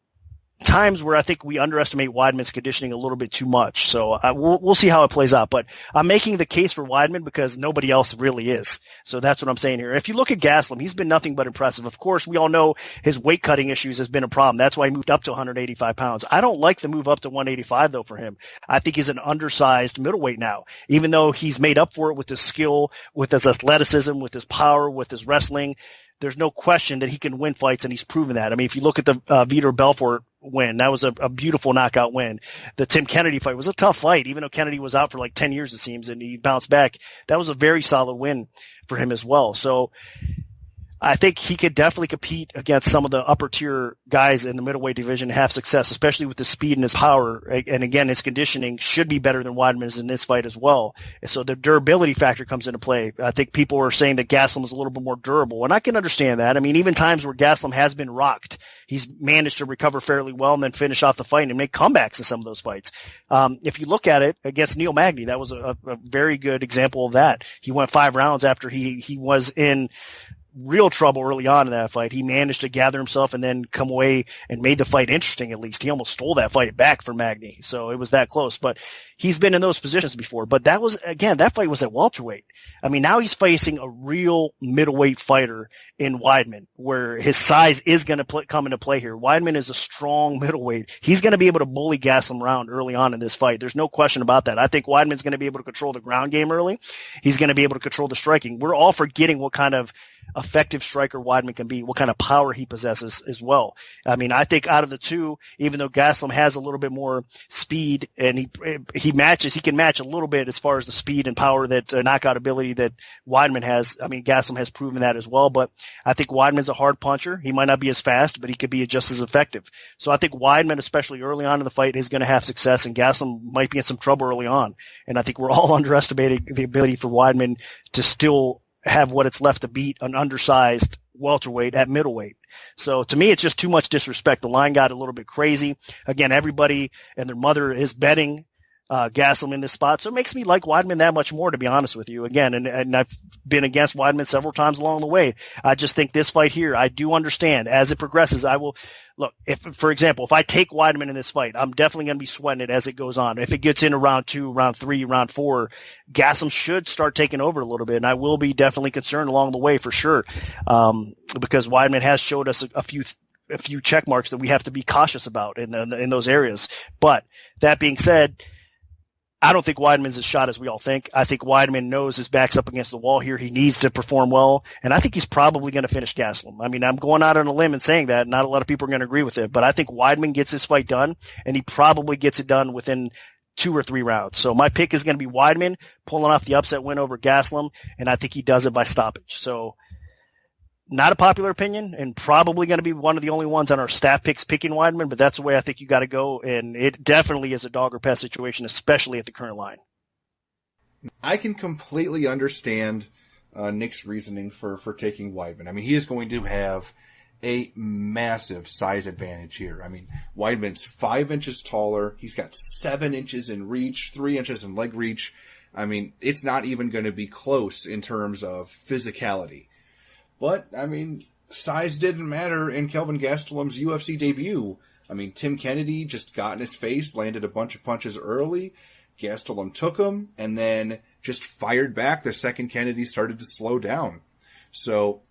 times where I think we underestimate Weidman's conditioning a little bit too much. So we'll see how it plays out. But I'm making the case for Weidman because nobody else really is. So that's what I'm saying here. If you look at Gastelum, he's been nothing but impressive. Of course, we all know his weight cutting issues has been a problem. That's why he moved up to 185 pounds. I don't like the move up to 185 though for him. I think he's an undersized middleweight now, even though he's made up for it with his skill, with his athleticism, with his power, with his wrestling. There's no question that he can win fights, and he's proven that. I mean, if you look at the Vitor Belfort win, that was a beautiful knockout win. The Tim Kennedy fight was a tough fight, even though Kennedy was out for like 10 years, it seems, and he bounced back. That was a very solid win for him as well. So I think he could definitely compete against some of the upper tier guys in the middleweight division and have success, especially with the speed and his power. And again, his conditioning should be better than Weidman's in this fight as well. So the durability factor comes into play. I think people are saying that Gastelum is a little bit more durable, and I can understand that. I mean, even times where Gastelum has been rocked, he's managed to recover fairly well and then finish off the fight and make comebacks in some of those fights. If you look at it against Neil Magny, that was a very good example of that. He went 5 rounds after he was in real trouble early on in that fight. He managed to gather himself and then come away and made the fight interesting. At least he almost stole that fight back from Magny. So it was that close, but he's been in those positions before. But that was, again, that fight was at welterweight. I mean, now he's facing a real middleweight fighter in Weidman, where his size is going to come into play here. Weidman is a strong middleweight. He's going to be able to bully Gastelum around early on in this fight. There's no question about that. I think Weidman's going to be able to control the ground game early. He's going to be able to control the striking. We're all forgetting what kind of effective striker Weidman can be, what kind of power he possesses as well. I mean, I think out of the two, even though Gastelum has a little bit more speed and he can match a little bit as far as the speed and power that knockout ability that Weidman has. I mean, Gastelum has proven that as well, but I think Weidman's a hard puncher. He might not be as fast, but he could be just as effective. So I think Weidman, especially early on in the fight, is going to have success, and Gastelum might be in some trouble early on. And I think we're all underestimating the ability for Weidman to still have what it's left to beat an undersized welterweight at middleweight. So to me, it's just too much disrespect. The line got a little bit crazy. Again, everybody and their mother is betting Gastelum in this spot. So it makes me like Weidman that much more, to be honest with you. Again, and I've been against Weidman several times along the way. I just think this fight here, I do understand as it progresses. I will look, if, for example, if I take Weidman in this fight, I'm definitely going to be sweating it as it goes on. If it gets into round 2, round 3, round 4, Gastelum should start taking over a little bit, and I will be definitely concerned along the way for sure. Because Weidman has showed us a few check marks that we have to be cautious about in those areas. But that being said, I don't think Weidman's as shot as we all think. I think Weidman knows his back's up against the wall here. He needs to perform well, and I think he's probably going to finish Gastelum. I mean, I'm going out on a limb and saying that. Not a lot of people are going to agree with it, but I think Weidman gets this fight done, and he probably gets it done within 2 or 3 rounds. So my pick is going to be Weidman pulling off the upset win over Gastelum, and I think he does it by stoppage. So not a popular opinion, and probably going to be one of the only ones on our staff picks picking Weidman, but that's the way I think you got to go, and it definitely is a dog or pass situation, especially at the current line. I can completely understand Nick's reasoning for taking Weidman. I mean, he is going to have a massive size advantage here. I mean, Weidman's 5 inches taller. He's got 7 inches in reach, 3 inches in leg reach. I mean, it's not even going to be close in terms of physicality. But, I mean, size didn't matter in Kelvin Gastelum's UFC debut. I mean, Tim Kennedy just got in his face, landed a bunch of punches early. Gastelum took him, and then just fired back the second Kennedy started to slow down. So,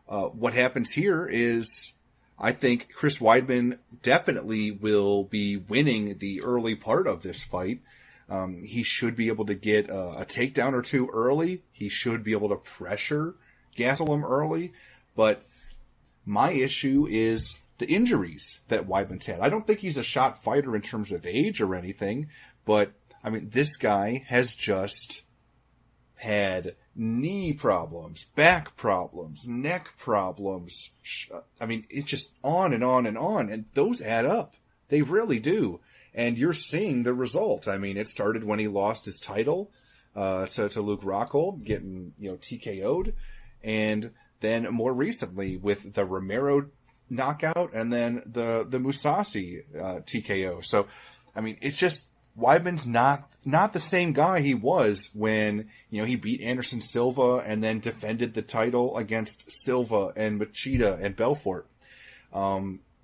what happens here is, I think Chris Weidman definitely will be winning the early part of this fight. He should be able to get a takedown or two early. He should be able to pressure Gastelum early. But my issue is the injuries that Weidman's had. I don't think he's a shot fighter in terms of age or anything, but I mean, this guy has just had knee problems, back problems, neck problems. I mean, it's just on and on and on, and those add up. They really do. And you're seeing the result. I mean, it started when he lost his title to Luke Rockhold, getting, TKO'd, and then more recently with the Romero knockout and then the Mousasi TKO. So, I mean, it's just Weidman's not the same guy he was when, he beat Anderson Silva and then defended the title against Silva and Machida and Belfort.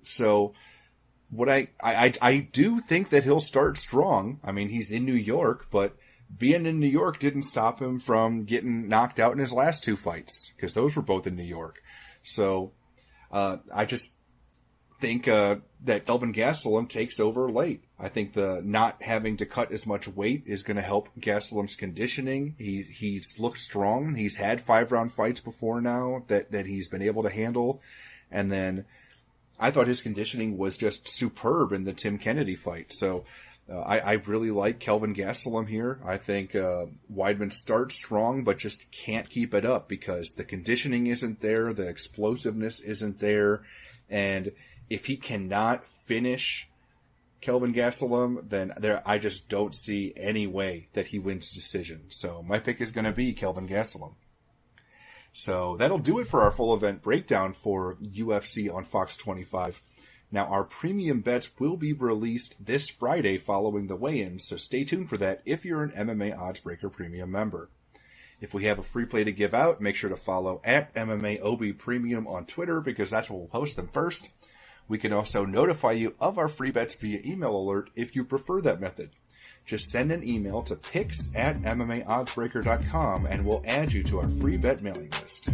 So what I do think that he'll start strong. I mean, he's in New York, but being in New York didn't stop him from getting knocked out in his last two fights, because those were both in New York. So, I just think, that Kelvin Gastelum takes over late. I think the not having to cut as much weight is going to help Gastelum's conditioning. He's looked strong. He's had 5-round fights before now that he's been able to handle. And then I thought his conditioning was just superb in the Tim Kennedy fight. So, I really like Kelvin Gastelum here. I think, Weidman starts strong, but just can't keep it up because the conditioning isn't there. The explosiveness isn't there. And if he cannot finish Kelvin Gastelum, then I just don't see any way that he wins decision. So my pick is going to be Kelvin Gastelum. So that'll do it for our full event breakdown for UFC on Fox 25. Now, our premium bets will be released this Friday following the weigh-in, so stay tuned for that if you're an MMAOddsBreaker premium member. If we have a free play to give out, make sure to follow at MMAOB Premium on Twitter, because that's where we'll post them first. We can also notify you of our free bets via email alert if you prefer that method. Just send an email to picks@MMAOddsBreaker.com and we'll add you to our free bet mailing list.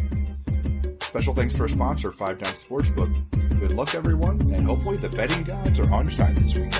Special thanks to our sponsor, 5 Dimes Sportsbook. Good luck, everyone, and hopefully the betting gods are on your side this week.